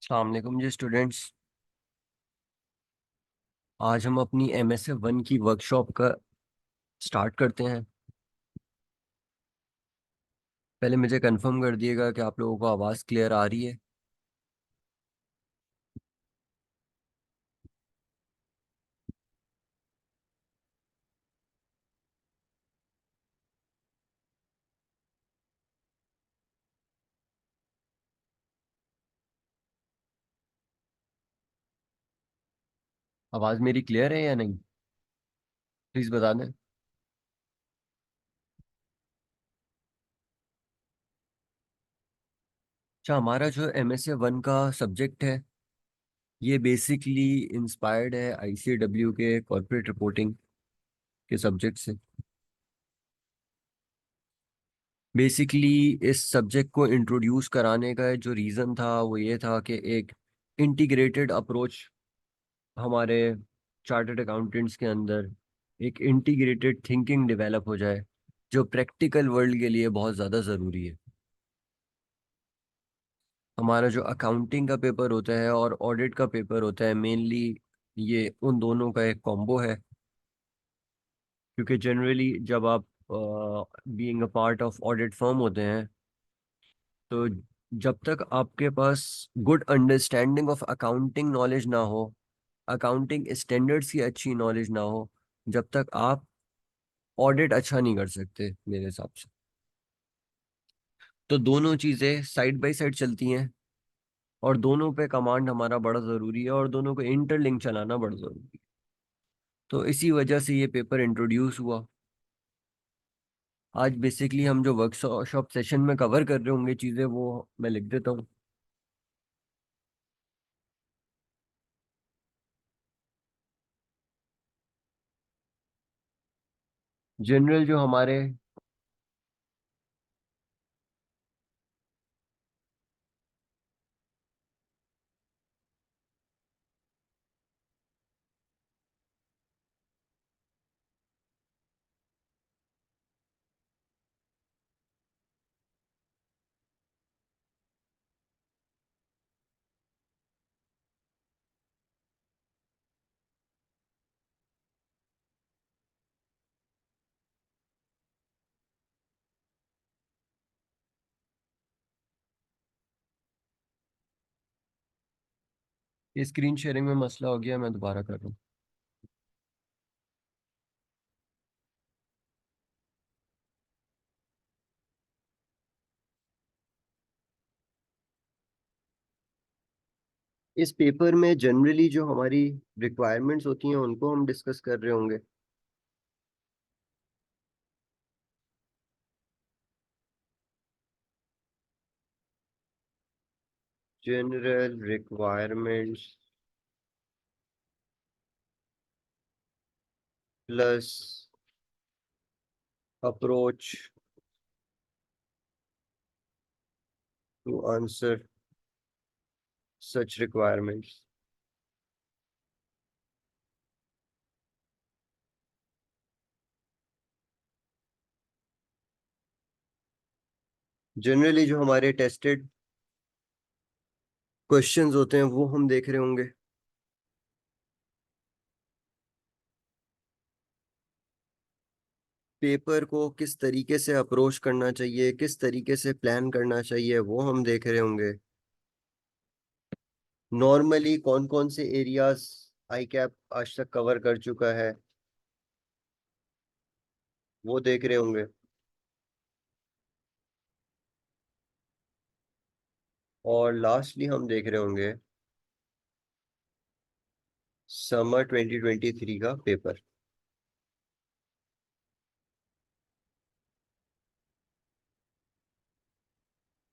अस्सलाम वालेकुम जी स्टूडेंट्स। आज हम अपनी MSA 1 की वर्कशॉप का स्टार्ट करते हैं। पहले मुझे कंफर्म कर दिएगा कि आप लोगों को आवाज़ क्लियर आ रही है। आवाज़ मेरी क्लियर है या नहीं? प्लीज़ बता दें। अच्छा, हमारा जो MSA 1 का सब्जेक्ट है ये बेसिकली इंस्पायर्ड है ICAW के कॉर्पोरेट रिपोर्टिंग के सब्जेक्ट से। बेसिकली इस सब्जेक्ट को इंट्रोड्यूस कराने का जो रीज़न था वो ये था कि एक इंटीग्रेटेड अप्रोच हमारे चार्टर्ड अकाउंटेंट्स के अंदर एक इंटीग्रेटेड थिंकिंग डेवलप हो जाए, जो प्रैक्टिकल वर्ल्ड के लिए बहुत ज़्यादा ज़रूरी है। हमारा जो अकाउंटिंग का पेपर होता है और ऑडिट का पेपर होता है, मेनली ये उन दोनों का एक कॉम्बो है। क्योंकि जनरली जब आप being a part of audit firm होते हैं, तो जब तक आपके पास good understanding of accounting knowledge ना हो, अकाउंटिंग स्टैंडर्ड्स की अच्छी नॉलेज ना हो, जब तक आप ऑडिट अच्छा नहीं कर सकते मेरे हिसाब से। तो दोनों चीज़ें साइड बाय साइड चलती हैं और दोनों पे कमांड हमारा बड़ा ज़रूरी है और दोनों को इंटरलिंक चलाना बड़ा ज़रूरी है। तो इसी वजह से ये पेपर इंट्रोड्यूस हुआ। आज बेसिकली हम जो वर्कशॉप सेशन में कवर कर रहे होंगे चीज़ें, वो मैं लिख देता हूँ। जनरल जो हमारे स्क्रीन शेयरिंग में मसला हो गया, मैं दोबारा कर रहा हूँ। इस पेपर में जनरली जो हमारी रिक्वायरमेंट्स होती हैं उनको हम डिस्कस कर रहे होंगे। General requirements plus approach to answer such requirements. Generally जो हमारे टेस्टेड क्वेश्चंस होते हैं वो हम देख रहे होंगे। पेपर को किस तरीके से अप्रोच करना चाहिए, किस तरीके से प्लान करना चाहिए, वो हम देख रहे होंगे। नॉर्मली कौन कौन से एरियाज आई कैप आज तक कवर कर चुका है वो देख रहे होंगे। और लास्टली हम देख रहे होंगे समर 2023 का पेपर।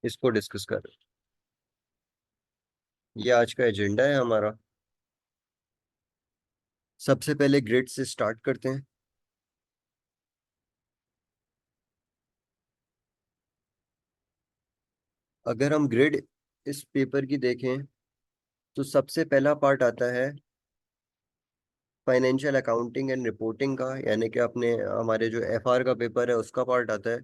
इसको डिस्कस कर रहे हैं। ये आज का एजेंडा है हमारा। सबसे पहले ग्रिड से स्टार्ट करते हैं। अगर हम ग्रिड इस पेपर की देखें तो सबसे पहला पार्ट आता है फाइनेंशियल अकाउंटिंग एंड रिपोर्टिंग का, यानी कि अपने हमारे जो FR का पेपर है उसका पार्ट आता है।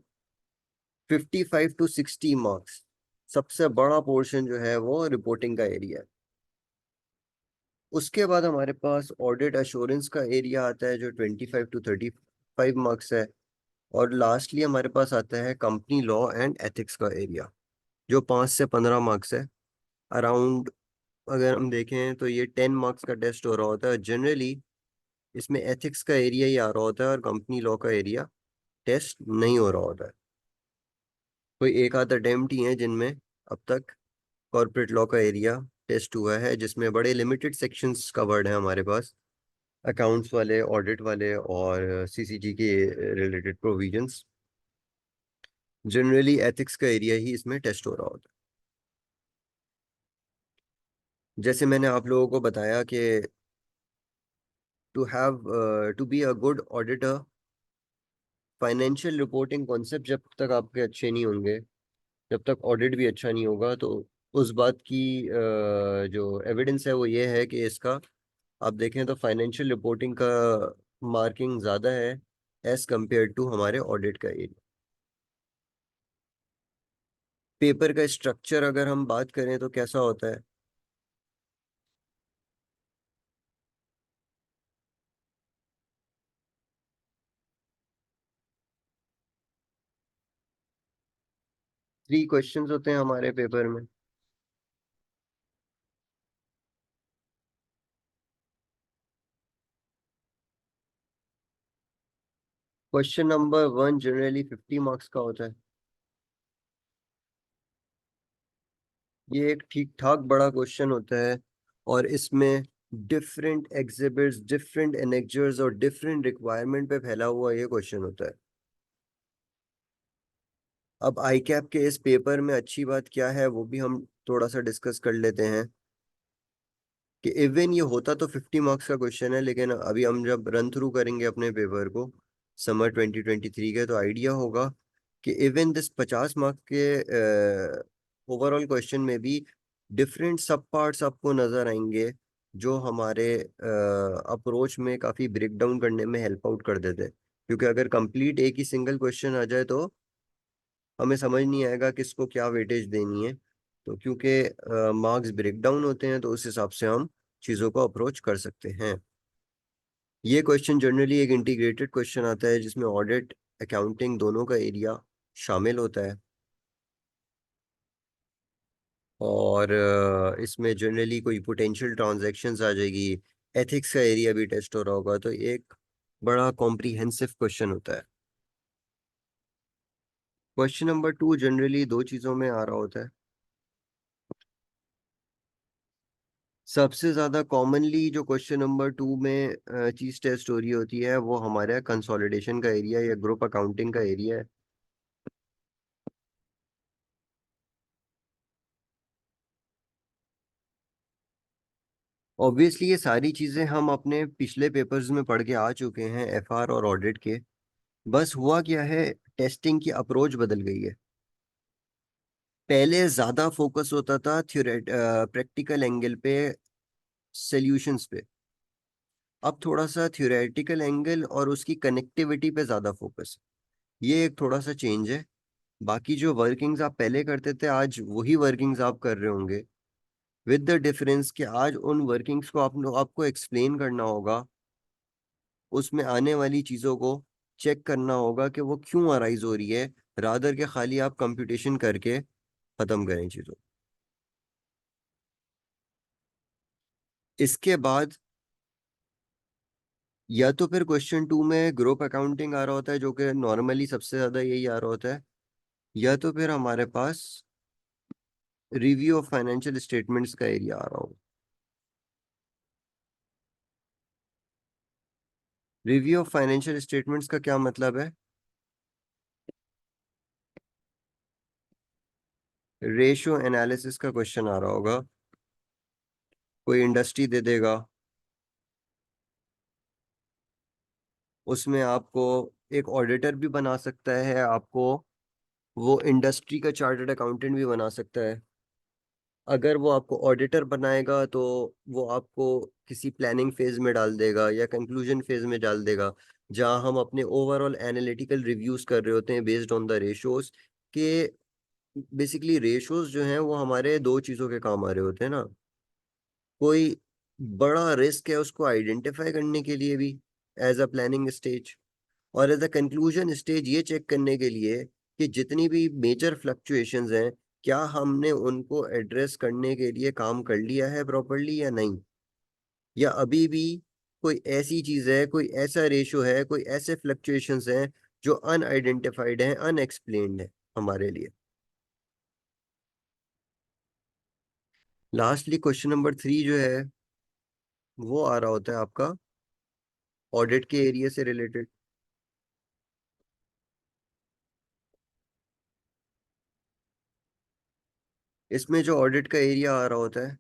55 to 60 मार्क्स, सबसे बड़ा पोर्शन जो है वो रिपोर्टिंग का एरिया है। उसके बाद हमारे पास ऑडिट अश्योरेंस का एरिया आता है जो 25 to 35 मार्क्स है। और लास्टली हमारे पास आता है कंपनी लॉ एंड एथिक्स का एरिया जो 5 से 15 मार्क्स है अराउंड। अगर हम देखें तो ये 10 मार्क्स का टेस्ट हो रहा होता है जनरली। इसमें एथिक्स का एरिया ही आ रहा होता है और कंपनी लॉ का एरिया टेस्ट नहीं हो रहा होता है। कोई एक आध अटेम्प्ट ही है जिनमें अब तक कॉर्पोरेट लॉ का एरिया टेस्ट हुआ है, जिसमें बड़े लिमिटेड सेक्शंस कवर्ड हैं हमारे पास, अकाउंट्स वाले, ऑडिट वाले और सीसीजी के रिलेटेड प्रोविजंस। जनरली एथिक्स का एरिया ही इसमें टेस्ट हो रहा होता है। जैसे मैंने आप लोगों को बताया कि to be a good auditor, financial reporting concept जब तक आपके अच्छे नहीं होंगे, जब तक ऑडिट भी अच्छा नहीं होगा, तो उस बात की जो एविडेंस है वो ये है कि इसका आप देखें तो फाइनेंशियल रिपोर्टिंग का मार्किंग ज़्यादा है एज कंपेयर टू हमारे ऑडिट का एरिया। पेपर का स्ट्रक्चर अगर हम बात करें तो कैसा होता है? 3 क्वेश्चंस होते हैं हमारे पेपर में। क्वेश्चन नंबर 1 जनरली 50 मार्क्स का होता है। ये एक ठीक ठाक बड़ा क्वेश्चन होता है और इसमें डिफरेंट एग्जिबिट्स, डिफरेंट एनेक्चर्स और डिफरेंट रिक्वायरमेंट पे फैला हुआ ये क्वेश्चन होता है। अब आई कैप के इस पेपर में अच्छी बात क्या है वो भी हम थोड़ा सा डिस्कस कर लेते हैं कि इवन ये होता तो 50 मार्क्स का क्वेश्चन है, लेकिन अभी हम जब रन थ्रू करेंगे अपने पेपर को समर 2023 के, तो आइडिया होगा कि इवन दिस 50 मार्क्स के ओवरऑल क्वेश्चन में भी डिफरेंट सब पार्ट्स आपको नजर आएंगे जो हमारे अप्रोच में काफी ब्रेक डाउन करने में हेल्प आउट कर देते हैं। क्योंकि अगर कंप्लीट एक ही सिंगल क्वेश्चन आ जाए तो हमें समझ नहीं आएगा किसको क्या वेटेज देनी है। तो क्योंकि मार्क्स ब्रेक डाउन होते हैं तो उस हिसाब से हम चीज़ों को अप्रोच कर सकते हैं। ये क्वेश्चन जनरली एक इंटीग्रेटेड क्वेश्चन आता है जिसमें ऑडिट, अकाउंटिंग दोनों का एरिया शामिल होता है। और इसमें जनरली कोई पोटेंशियल ट्रांजैक्शंस आ जाएगी, एथिक्स का एरिया भी टेस्ट हो रहा होगा, तो एक बड़ा कॉम्प्रिहेंसिव क्वेश्चन होता है। क्वेश्चन नंबर 2 जनरली दो चीज़ों में आ रहा होता है। सबसे ज्यादा कॉमनली जो क्वेश्चन नंबर 2 में चीज टेस्ट हो रही होती है वो हमारे कंसोलिडेशन का एरिया या ग्रुप अकाउंटिंग का एरिया है। ऑब्वियसली ये सारी चीजें हम अपने पिछले पेपर्स में पढ़ के आ चुके हैं, एफआर और ऑडिट के। बस हुआ क्या है, टेस्टिंग की अप्रोच बदल गई है। पहले ज्यादा फोकस होता था थ्योरेट प्रैक्टिकल एंगल पे, सॉल्यूशंस पे। अब थोड़ा सा थ्योरेटिकल एंगल और उसकी कनेक्टिविटी पे ज्यादा फोकस। ये एक थोड़ा सा चेंज है। बाकी जो वर्किंग्स आप पहले करते थे आज वही वर्किंग्स आप कर रहे होंगे, विद द डिफरेंस कि आज उन वर्किंग्स को आपको एक्सप्लेन करना होगा, उसमें आने वाली चीज़ों को चेक करना होगा कि वो क्यों अराइज हो रही है, रादर के खाली आप कंप्यूटेशन करके ख़त्म करें चीज़ों। इसके बाद या तो फिर क्वेश्चन 2 में ग्रुप अकाउंटिंग आ रहा होता है जो कि नॉर्मली सबसे ज़्यादा यही आ रहा होता है, या तो फिर हमारे पास रिव्यू ऑफ फाइनेंशियल स्टेटमेंट्स का एरिया आ रहा हो। रिव्यू ऑफ फाइनेंशियल स्टेटमेंट्स का क्या मतलब है? रेशियो एनालिसिस का क्वेश्चन आ रहा होगा। कोई इंडस्ट्री दे देगा, उसमें आपको एक ऑडिटर भी बना सकता है, आपको वो इंडस्ट्री का चार्टर्ड अकाउंटेंट भी बना सकता है। अगर वो आपको ऑडिटर बनाएगा तो वो आपको किसी प्लानिंग फेज में डाल देगा या कंक्लूजन फेज में डाल देगा, जहां हम अपने ओवरऑल एनालिटिकल रिव्यूज कर रहे होते हैं बेस्ड ऑन द रेशियोज के बेसिकली रेशोज जो हैं वो हमारे दो चीजों के काम आ रहे होते हैं ना। कोई बड़ा रिस्क है उसको आइडेंटिफाई करने के लिए भी, एज अ प्लानिंग स्टेज, और एज अ कंक्लूजन स्टेज ये चेक करने के लिए कि जितनी भी मेजर फ्लक्चुएशंस हैं, क्या हमने उनको एड्रेस करने के लिए काम कर लिया है प्रॉपरली या नहीं, या अभी भी कोई ऐसी चीज है, कोई ऐसा रेशो है, कोई ऐसे फ्लक्चुएशंस हैं जो अनआइडेंटिफाइड हैं, अनएक्सप्लेन्ड है हमारे लिए। लास्टली क्वेश्चन नंबर 3 जो है वो आ रहा होता है आपका ऑडिट के एरिया से रिलेटेड। इसमें जो ऑडिट का एरिया आ रहा होता है,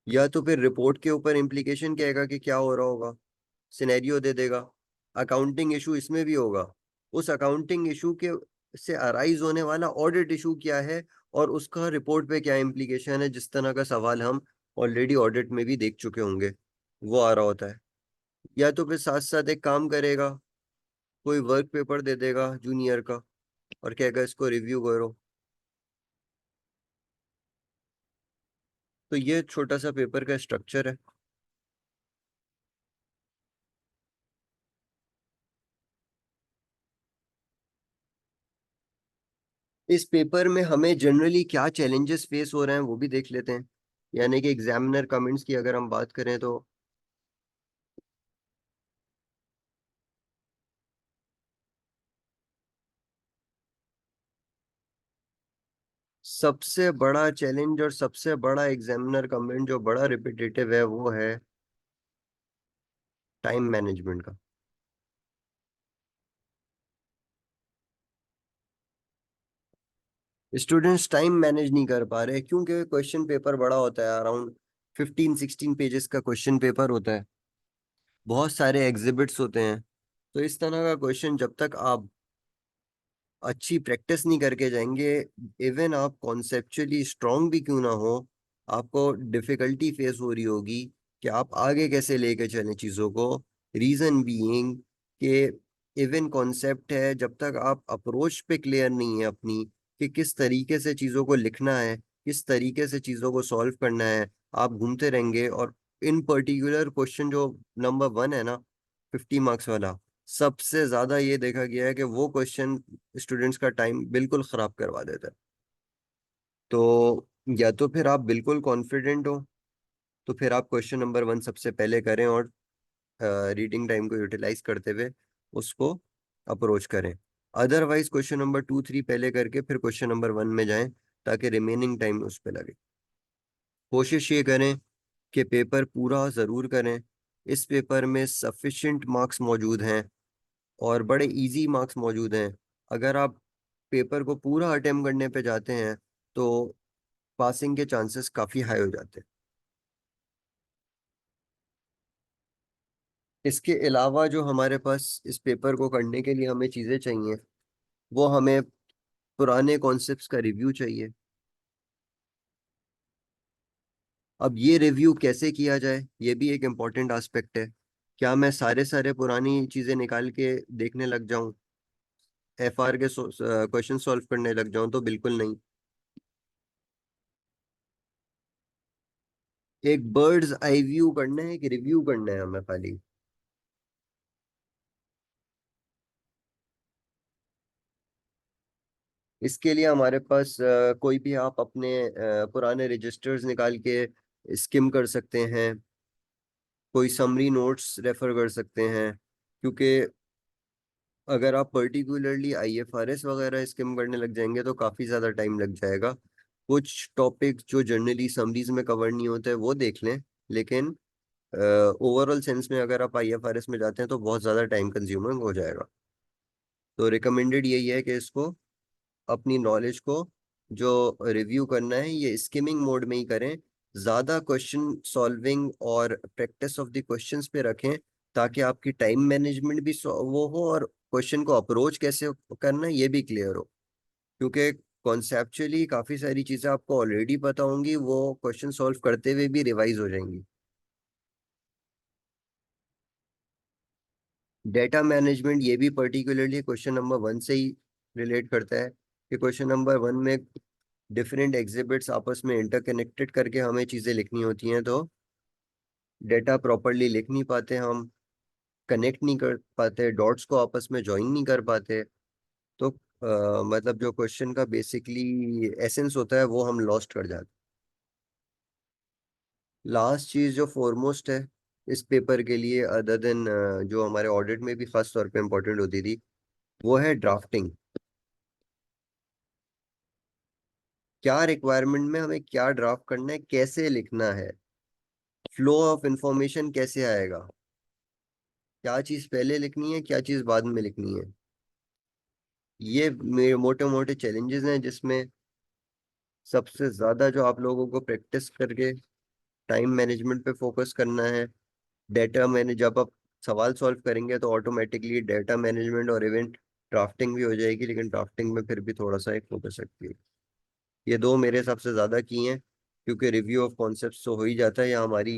या तो फिर रिपोर्ट के ऊपर इम्प्लीकेशन कहेगा कि क्या हो रहा होगा, सिनेरियो दे देगा। अकाउंटिंग इशू इसमें भी होगा, उस अकाउंटिंग इशू के से अराइज होने वाला ऑडिट इशू क्या है, और उसका रिपोर्ट पे क्या इम्प्लीकेशन है, जिस तरह का सवाल हम ऑलरेडी ऑडिट में भी देख चुके होंगे, वो आ रहा होता है। या तो फिर साथ साथ एक काम करेगा, कोई वर्क पेपर दे देगा जूनियर का और कहेगा इसको रिव्यू करो। तो ये छोटा सा पेपर का स्ट्रक्चर है। इस पेपर में हमें जनरली क्या चैलेंजेस फेस हो रहे हैं वो भी देख लेते हैं। यानी कि एग्जामिनर कमेंट्स की अगर हम बात करें तो सबसे बड़ा चैलेंज और सबसे बड़ा एग्जामिनर कमेंट जो बड़ा रिपीटेटिव है वो है टाइम मैनेजमेंट का। स्टूडेंट्स टाइम मैनेज नहीं कर पा रहे क्योंकि क्वेश्चन पेपर बड़ा होता है, अराउंड 15-16 पेजेस का क्वेश्चन पेपर होता है, बहुत सारे एग्जिबिट्स होते हैं। तो इस तरह का क्वेश्चन जब तक आप अच्छी प्रैक्टिस नहीं करके जाएंगे, इवन आप कॉन्सेप्चुअली स्ट्रांग भी क्यों ना हो, आपको डिफिकल्टी फेस हो रही होगी कि आप आगे कैसे लेके चलें चीज़ों को। रीजन बीइंग कि इवन कॉन्सेप्ट है, जब तक आप अप्रोच पे क्लियर नहीं है अपनी कि किस तरीके से चीज़ों को लिखना है, किस तरीके से चीज़ों को सॉल्व करना है, आप घूमते रहेंगे। और इन पर्टिकुलर क्वेश्चन जो नंबर 1 है ना, 50 मार्क्स वाला, सबसे ज्यादा ये देखा गया है कि वो क्वेश्चन स्टूडेंट्स का टाइम बिल्कुल खराब करवा देता है। तो या तो फिर आप बिल्कुल कॉन्फिडेंट हो, तो फिर आप क्वेश्चन नंबर 1 सबसे पहले करें और रीडिंग टाइम को यूटिलाइज करते हुए उसको अप्रोच करें। अदरवाइज क्वेश्चन नंबर 2-3 पहले करके फिर क्वेश्चन नंबर 1 में जाएं, ताकि रिमेनिंग टाइम उस पर लगे। कोशिश ये करें कि पेपर पूरा ज़रूर करें। इस पेपर में सफिशिएंट मार्क्स मौजूद हैं और बड़े इजी मार्क्स मौजूद हैं। अगर आप पेपर को पूरा अटेम्प्ट करने पे जाते हैं तो पासिंग के चांसेस काफ़ी हाई हो जाते हैं। इसके अलावा जो हमारे पास इस पेपर को करने के लिए हमें चीज़ें चाहिए, वो हमें पुराने कॉन्सेप्ट्स का रिव्यू चाहिए। अब ये रिव्यू कैसे किया जाए ये भी एक इम्पॉर्टेंट एस्पेक्ट है। क्या मैं सारे सारे पुरानी चीज़ें निकाल के देखने लग जाऊं, एफआर के क्वेश्चन सॉल्व करने लग जाऊं? तो बिल्कुल नहीं। एक बर्ड्स आई व्यू करना है, एक रिव्यू करना है हमें खाली। इसके लिए हमारे पास कोई भी आप अपने पुराने रजिस्टर्स निकाल के स्किम कर सकते हैं, कोई समरी नोट्स रेफर कर सकते हैं। क्योंकि अगर आप पर्टिकुलरली आईएफआरएस वगैरह स्किम करने लग जाएंगे तो काफ़ी ज़्यादा टाइम लग जाएगा। कुछ टॉपिक जो जनरली समरीज में कवर नहीं होते वो देख लें, लेकिन ओवरऑल सेंस में अगर आप आईएफआरएस में जाते हैं तो बहुत ज़्यादा टाइम कंज्यूमिंग हो जाएगा। तो रिकमेंडेड यही है कि इसको, अपनी नॉलेज को जो रिव्यू करना है ये स्किमिंग मोड में ही करें। ज़्यादा क्वेश्चन सॉल्विंग और प्रैक्टिस ऑफ द क्वेश्चंस पे रखें, ताकि आपकी टाइम मैनेजमेंट भी वो हो और क्वेश्चन को अप्रोच कैसे करना है ये भी क्लियर हो। क्योंकि कॉन्सेप्चुअली काफ़ी सारी चीज़ें आपको ऑलरेडी पता होंगी, वो क्वेश्चन सॉल्व करते हुए भी रिवाइज हो जाएंगी। डेटा मैनेजमेंट ये भी पर्टिकुलरली क्वेश्चन नंबर 1 से ही रिलेट करता है। कि क्वेश्चन नंबर 1 में डिफरेंट एग्जिबिट्स आपस में इंटरकनेक्टेड करके हमें चीजें लिखनी होती हैं, तो डेटा प्रॉपरली लिख नहीं पाते हम, कनेक्ट नहीं कर पाते, डॉट्स को आपस में ज्वाइन नहीं कर पाते। तो मतलब जो क्वेश्चन का बेसिकली एसेंस होता है वो हम लॉस्ट कर जाते। लास्ट चीज जो फॉरमोस्ट है इस पेपर के लिए, अदर देन जो हमारे ऑडिट में भी खास तौर पे इम्पोर्टेंट होती थी, वो है ड्राफ्टिंग। क्या रिक्वायरमेंट में हमें क्या ड्राफ्ट करना है, कैसे लिखना है, फ्लो ऑफ इंफॉर्मेशन कैसे आएगा, क्या चीज पहले लिखनी है, क्या चीज बाद में लिखनी है। ये मेरे मोटे मोटे चैलेंजेस हैं, जिसमें सबसे ज्यादा जो आप लोगों को प्रैक्टिस करके टाइम मैनेजमेंट पे फोकस करना है। डेटा मैंने जब आप सवाल सॉल्व करेंगे तो ऑटोमेटिकली डेटा मैनेजमेंट और इवेंट ड्राफ्टिंग भी हो जाएगी, लेकिन ड्राफ्टिंग में फिर भी थोड़ा सा एक फोकस रखती है। ये दो मेरे हिसाब से ज्यादा की हैं, क्योंकि रिव्यू ऑफ कॉन्सेप्ट्स तो हो ही जाता है, या हमारी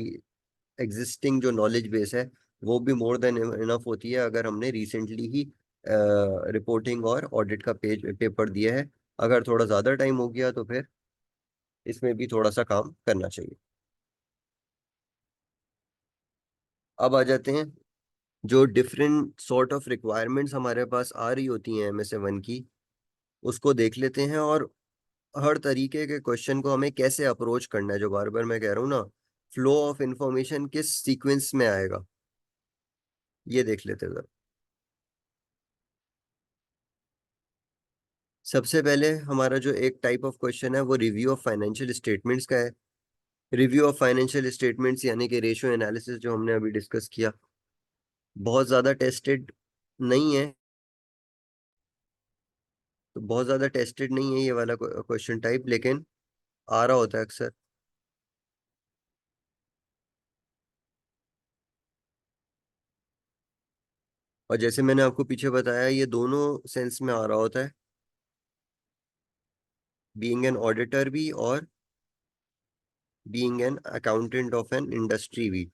एग्जिस्टिंग जो नॉलेज बेस है वो भी मोर देन इनफ होती है अगर हमने रिसेंटली ही रिपोर्टिंग और ऑडिट का पेपर दिया है। अगर थोड़ा ज़्यादा टाइम हो गया तो फिर इसमें भी थोड़ा सा काम करना चाहिए। अब आ जाते हैं जो डिफरेंट सॉर्ट ऑफ रिक्वायरमेंट्स हमारे पास आ रही होती हैं MSA 1 की, उसको देख लेते हैं, और हर तरीके के क्वेश्चन को हमें कैसे अप्रोच करना है। जो बार बार मैं कह रहा हूँ ना, फ्लो ऑफ इंफॉर्मेशन किस सीक्वेंस में आएगा, ये देख लेते हैं। सबसे पहले हमारा जो एक टाइप ऑफ क्वेश्चन है वो रिव्यू ऑफ फाइनेंशियल स्टेटमेंट्स का है। रिव्यू ऑफ फाइनेंशियल स्टेटमेंट्स यानी कि रेशियो एनालिसिस, जो हमने अभी डिस्कस किया, बहुत ज़्यादा टेस्टेड नहीं है। तो बहुत ज़्यादा टेस्टेड नहीं है ये वाला क्वेश्चन टाइप, लेकिन आ रहा होता है अक्सर। और जैसे मैंने आपको पीछे बताया, ये दोनों सेंस में आ रहा होता है, बीइंग एन ऑडिटर भी और being an accountant of an industry भी।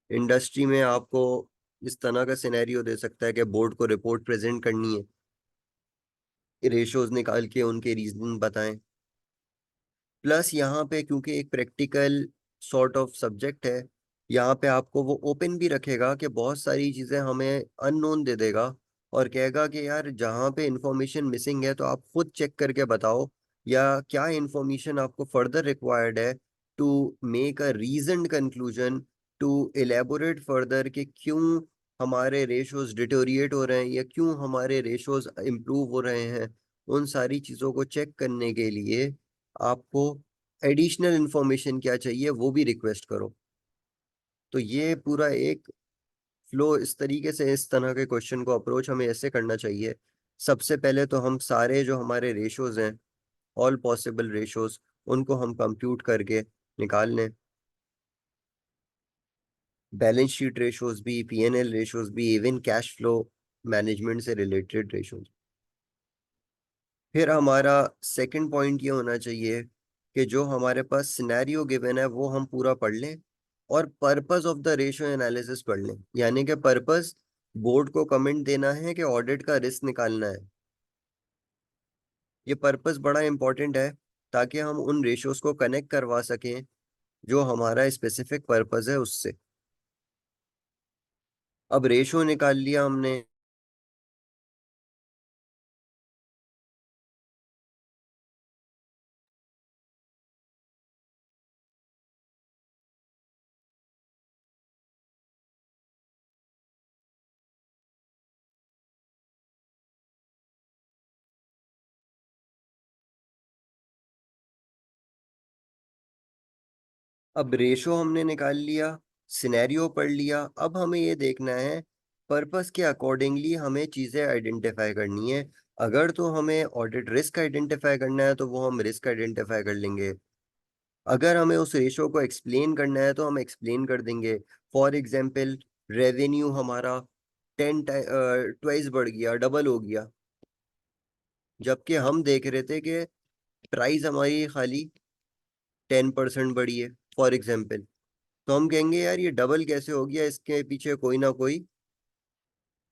इंडस्ट्री में आपको इस तरह का सिनेरियो दे सकता है कि बोर्ड को रिपोर्ट प्रेजेंट करनी है, रेशोज निकाल के उनके रीजनिंग बताएं। प्लस यहाँ पे क्योंकि एक प्रैक्टिकल सॉर्ट ऑफ सब्जेक्ट है, यहाँ पे आपको वो ओपन भी रखेगा कि बहुत सारी चीज़ें हमें अननोन दे देगा, और कहेगा कि यार जहाँ पे इंफॉर्मेशन मिसिंग है तो आप खुद चेक करके बताओ, या क्या इंफॉर्मेशन आपको फर्दर रिक्वायर्ड है to make a reasoned conclusion, to elaborate further कि क्यों हमारे रेशोज डिटोरिएट हो रहे हैं या क्यों हमारे रेशोज इम्प्रूव हो रहे हैं। उन सारी चीज़ों को चेक करने के लिए आपको एडिशनल इंफॉर्मेशन क्या चाहिए वो भी रिक्वेस्ट करो। तो ये पूरा एक फ्लो इस तरीके से, इस तरह के क्वेश्चन को अप्रोच हमें ऐसे करना चाहिए। सबसे पहले तो हम सारे जो हमारे रेशोज हैं, ऑल पॉसिबल रेशोज, उनको हम कंप्यूट करके निकाल लें। बैलेंस शीट रेशोज भी, P&L रेशोज भी, इवन कैश फ्लो मैनेजमेंट से रिलेटेड रेशोज। फिर हमारा सेकंड पॉइंट ये होना चाहिए कि जो हमारे पास सिनेरियो गिवन है वो हम पूरा पढ़ लें, और purpose of the ratio analysis पढ़ लें। यानी कि पर्पस बोर्ड को कमेंट देना है कि ऑडिट का रिस्क निकालना है। ये पर्पस बड़ा इंपॉर्टेंट है, ताकि हम उन रेशियोज को कनेक्ट करवा सकें जो हमारा स्पेसिफिक पर्पस है उससे। अब रेशियो निकाल लिया हमने। अब रेशो हमने निकाल लिया, सिनेरियो पढ़ लिया, अब हमें ये देखना है पर्पस के अकॉर्डिंगली हमें चीज़ें आइडेंटिफाई करनी है। अगर तो हमें ऑडिट रिस्क आइडेंटिफाई करना है तो वो हम रिस्क आइडेंटिफाई कर लेंगे। अगर हमें उस रेशो को एक्सप्लेन करना है तो हम एक्सप्लेन कर देंगे। फॉर एग्जाम्पल, रेवेन्यू हमारा 10 ट्वाइस बढ़ गया, डबल हो गया, जबकि हम देख रहे थे कि प्राइस हमारी खाली 10% बढ़ी है, फॉर एग्जाम्पल। तो हम कहेंगे यार ये डबल कैसे हो गया, इसके पीछे कोई ना कोई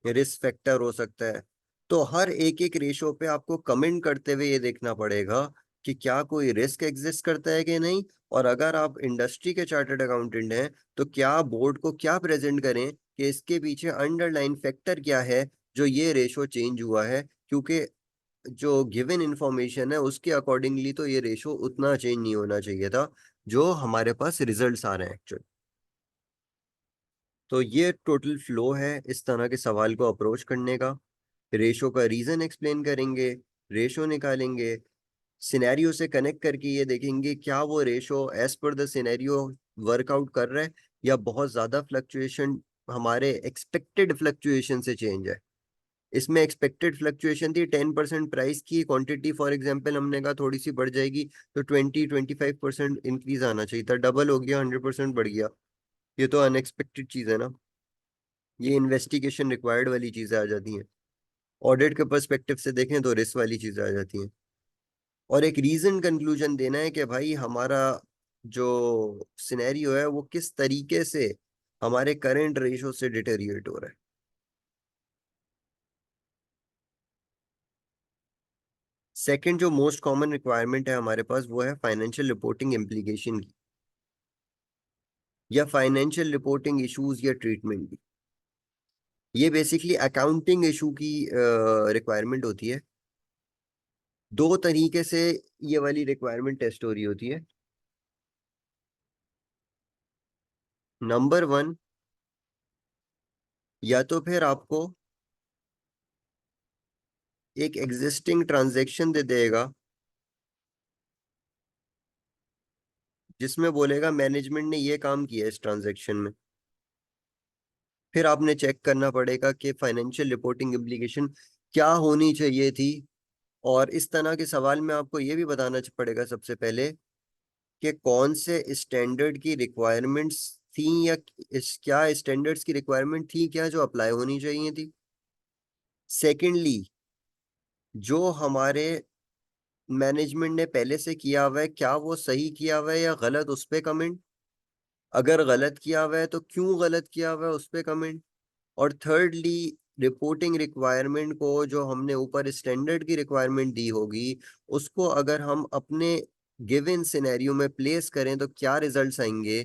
रिस्क फैक्टर हो सकता है। तो हर एक एक रेशो पे आपको कमेंट करते हुए ये देखना पड़ेगा कि क्या कोई रिस्क एग्जिस्ट करता है कि नहीं। और अगर आप इंडस्ट्री के चार्टर्ड अकाउंटेंट हैं तो क्या बोर्ड को क्या प्रेजेंट करें कि इसके पीछे अंडरलाइन फैक्टर क्या है जो ये रेशो चेंज हुआ है, क्योंकि जो गिवन इंफॉर्मेशन है उसके अकॉर्डिंगली तो ये रेशो उतना चेंज नहीं होना चाहिए था जो हमारे पास रिजल्ट्स आ रहे हैं एक्चुअली। तो ये टोटल फ्लो है इस तरह के सवाल को अप्रोच करने का। रेशो का रीजन एक्सप्लेन करेंगे, रेशो निकालेंगे, सिनेरियो से कनेक्ट करके ये देखेंगे क्या वो ratio as per the scenario work out कर रहा है या बहुत ज्यादा फ्लक्चुएशन हमारे एक्सपेक्टेड फ्लक्चुएशन से चेंज है। इसमें एक्सपेक्टेड फ्लक्चुएशन थी 10% प्राइस की क्वांटिटी, फॉर एग्जांपल हमने कहा थोड़ी सी बढ़ जाएगी तो 20-25% इंक्रीज आना चाहिए था, डबल हो गया, 100% बढ़ गया। ये तो अनएक्सपेक्टेड चीज है ना। ये इन्वेस्टिगेशन रिक्वायर्ड वाली चीजें आ जाती हैं। ऑडिट के पर्सपेक्टिव से देखें तो रिस्क वाली चीजें आ जाती हैं। और एक रीजन कंक्लूजन देना है कि भाई हमारा जो सिनेरियो है वो किस तरीके से हमारे करंट रेशो से डिटेरिएट हो रहा है। सेकंड जो मोस्ट कॉमन रिक्वायरमेंट है हमारे पास वो है फाइनेंशियल रिपोर्टिंग इम्प्लीकेशन की, या फाइनेंशियल रिपोर्टिंग इश्यूज या ट्रीटमेंट की। ये बेसिकली अकाउंटिंग इशू की रिक्वायरमेंट होती है। दो तरीके से ये वाली रिक्वायरमेंट टेस्ट हो रही होती है। नंबर वन, या तो फिर आपको एक एग्जिस्टिंग ट्रांजैक्शन दे देगा जिसमें बोलेगा मैनेजमेंट ने ये काम किया इस ट्रांजैक्शन में। फिर आपने चेक करना पड़ेगा कि फाइनेंशियल रिपोर्टिंग इम्प्लीकेशन क्या होनी चाहिए थी। और इस तरह के सवाल में आपको ये भी बताना पड़ेगा सबसे पहले कि कौन से स्टैंडर्ड की रिक्वायरमेंट्स थी, या इस क्या स्टैंडर्ड्स की रिक्वायरमेंट थी क्या जो अप्लाई होनी चाहिए थी। सेकेंडली, जो हमारे मैनेजमेंट ने पहले से किया हुआ है क्या वो सही किया हुआ है या गलत, उस पे कमेंट। अगर गलत किया हुआ है तो क्यों गलत किया हुआ है, उस पे कमेंट। और थर्डली, रिपोर्टिंग रिक्वायरमेंट को जो हमने ऊपर स्टैंडर्ड की रिक्वायरमेंट दी होगी उसको अगर हम अपने गिवन सिनेरियो में प्लेस करें तो क्या रिजल्ट्स आएंगे,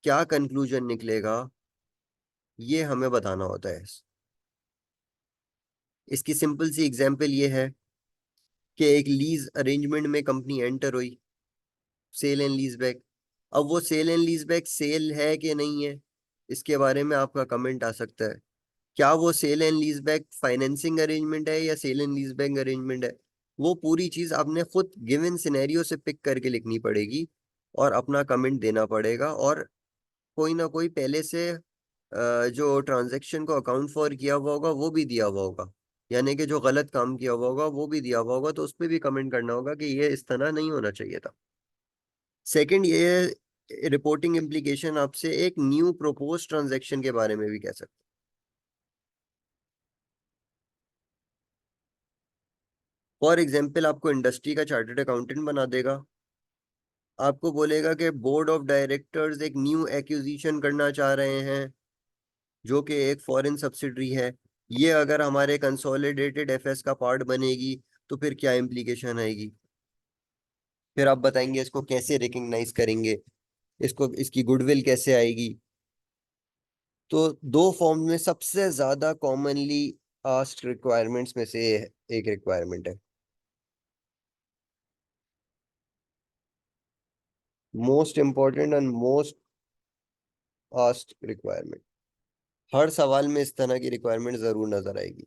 क्या कंक्लूजन निकलेगा, ये हमें बताना होता है। इसकी सिंपल सी एग्जांपल ये है कि एक लीज अरेंजमेंट में कंपनी एंटर हुई, सेल एंड लीज बैक। अब वो sale and lease back sale है कि नहीं है, इसके बारे में आपका कमेंट आ सकता है। क्या वो sale and lease back financing arrangement है या sale and lease back arrangement है, वो पूरी चीज आपने खुद गिवन सिनेरियो से पिक करके लिखनी पड़ेगी और अपना कमेंट देना पड़ेगा। और कोई ना कोई पहले से जो ट्रांजैक्शन को अकाउंट फॉर किया हुआ होगा वो भी दिया हुआ होगा, यानी कि जो गलत काम किया हुआ होगा वो भी दिया हुआ होगा, तो उस पर भी कमेंट करना होगा कि ये इस तरह नहीं होना चाहिए था। सेकंड, ये रिपोर्टिंग इम्प्लीकेशन आपसे एक न्यू प्रोपोज ट्रांजैक्शन के बारे में भी कह सकते हैं। फॉर एग्जाम्पल, आपको इंडस्ट्री का चार्टर्ड अकाउंटेंट बना देगा, आपको बोलेगा कि बोर्ड ऑफ डायरेक्टर्स एक न्यू एक्विजिशन करना चाह रहे हैं जो कि एक फॉरेन सब्सिडरी है। ये अगर हमारे कंसोलिडेटेड एफएस का पार्ट बनेगी तो फिर क्या इम्प्लीकेशन आएगी। फिर आप बताएंगे इसको कैसे रिकग्नाइज करेंगे, इसको इसकी गुडविल कैसे आएगी। तो दो फॉर्म में सबसे ज्यादा कॉमनली आस्क्ड रिक्वायरमेंट्स में से एक रिक्वायरमेंट है, most important and most asked requirement. हर सवाल में इस तरह की रिक्वायरमेंट जरूर नजर आएगी।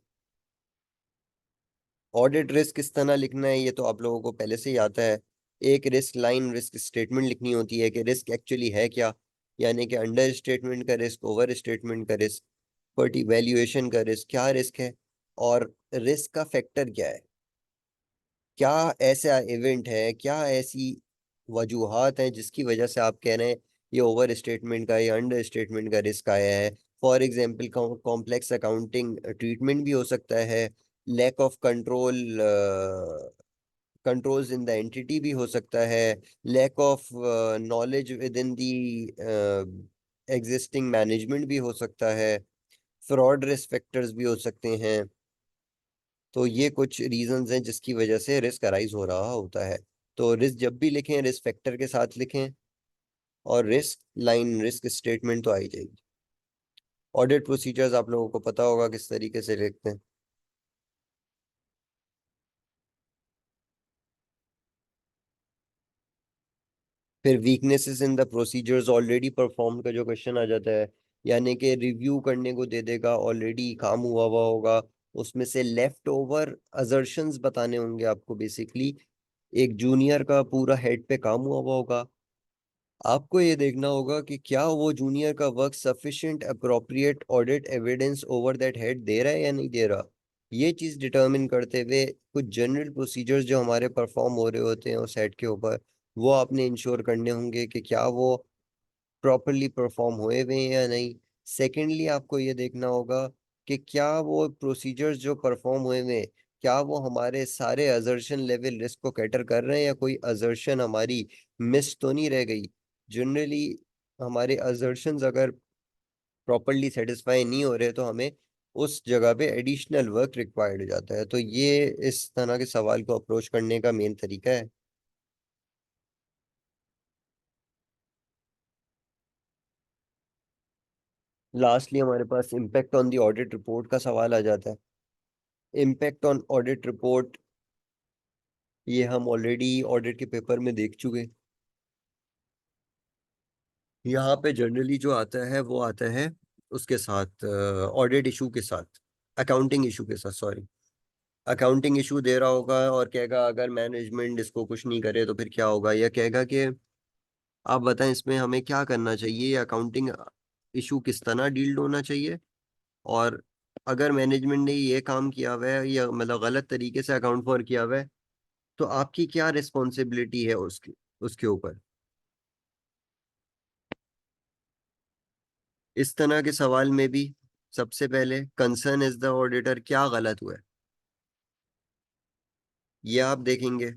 ऑडिट रिस्क किस तरह लिखना है ये तो आप लोगों को पहले से ही आता है। एक रिस्क लाइन रिस्क स्टेटमेंट लिखनी होती है कि रिस्क एक्चुअली है क्या, यानी कि अंडर स्टेटमेंट का रिस्क, ओवर स्टेटमेंट का रिस्क, पर्टी वैल्यूएशन का रिस्क, क्या रिस्क है और रिस्क का फैक्टर क्या है। क्या ऐसा इवेंट है, क्या ऐसी वजूहात हैं जिसकी वजह से आप कह रहे हैं ये ओवर स्टेटमेंट का या अंडर स्टेटमेंट का रिस्क आया है। For example, complex accounting treatment भी हो सकता है, lack of controls in the entity भी हो सकता है, lack of knowledge within the existing management भी हो सकता है, फ्रॉड रिस्क फैक्टर्स भी हो सकते हैं। तो ये कुछ रीजंस हैं जिसकी वजह से रिस्क अराइज हो रहा होता है। तो रिस्क जब भी लिखें रिस्क फैक्टर के साथ लिखें, और रिस्क लाइन रिस्क स्टेटमेंट तो आई जाएगी। ऑडिट प्रोसीजर्स आप लोगों को पता होगा किस तरीके से लिखते हैं। फिर weaknesses in the procedures already perform का जो क्वेश्चन आ जाता है, यानी कि रिव्यू करने को दे देगा, ऑलरेडी काम हुआ हुआ होगा, उसमें से लेफ्ट ओवर अजर्शंस बताने होंगे आपको। बेसिकली एक जूनियर का पूरा हेड पे काम हुआ हुआ होगा, आपको ये देखना होगा कि क्या वो जूनियर का work sufficient appropriate audit evidence over that head दे रहा है या नहीं दे रहा। ये चीज डिटरमिन करते हुए कुछ जनरल प्रोसीजर्स जो हमारे परफॉर्म हो रहे होते हैं उस हेड के ऊपर, वो आपने इंश्योर करने होंगे कि क्या वो प्रॉपरली परफॉर्म हुए हुए हैं या नहीं। सेकेंडली आपको ये देखना होगा कि क्या वो प्रोसीजर्स जो परफॉर्म हुए हुए हैं, क्या वो हमारे सारे अजर्शन लेवल रिस्क को कैटर कर रहे हैं, या कोई अजर्शन हमारी मिस तो नहीं रह गई। जनरली हमारे अजर्शंस अगर प्रॉपरली सेटिस्फाई नहीं हो रहे तो हमें उस जगह पे एडिशनल वर्क रिक्वायर्ड हो जाता है। तो ये इस तरह के सवाल को अप्रोच करने का मेन तरीका है। लास्टली हमारे पास impact on the audit report का सवाल आ जाता है। इम्पेक्ट ऑन ऑडिट रिपोर्ट ये हम ऑलरेडी ऑडिट के पेपर में देख चुके हैं। यहाँ पे जनरली जो आता है वो आता है उसके साथ, ऑडिट इशू के साथ, अकाउंटिंग इशू के साथ, सॉरी। अकाउंटिंग इशू दे रहा होगा और कहेगा अगर मैनेजमेंट इसको कुछ नहीं करे तो फिर क्या होगा, या कहेगा कि आप बताएं इसमें हमें क्या करना चाहिए, अकाउंटिंग इशू किस तरह डील होना चाहिए, और अगर मैनेजमेंट ने ये काम किया हुआ है या मतलब गलत तरीके से अकाउंट फॉर किया हुआ है तो आपकी क्या रिस्पॉन्सिबिलिटी है उसकी, उसके ऊपर। इस तरह के सवाल में भी सबसे पहले कंसर्न इज द ऑडिटर, क्या गलत हुआ है ये आप देखेंगे।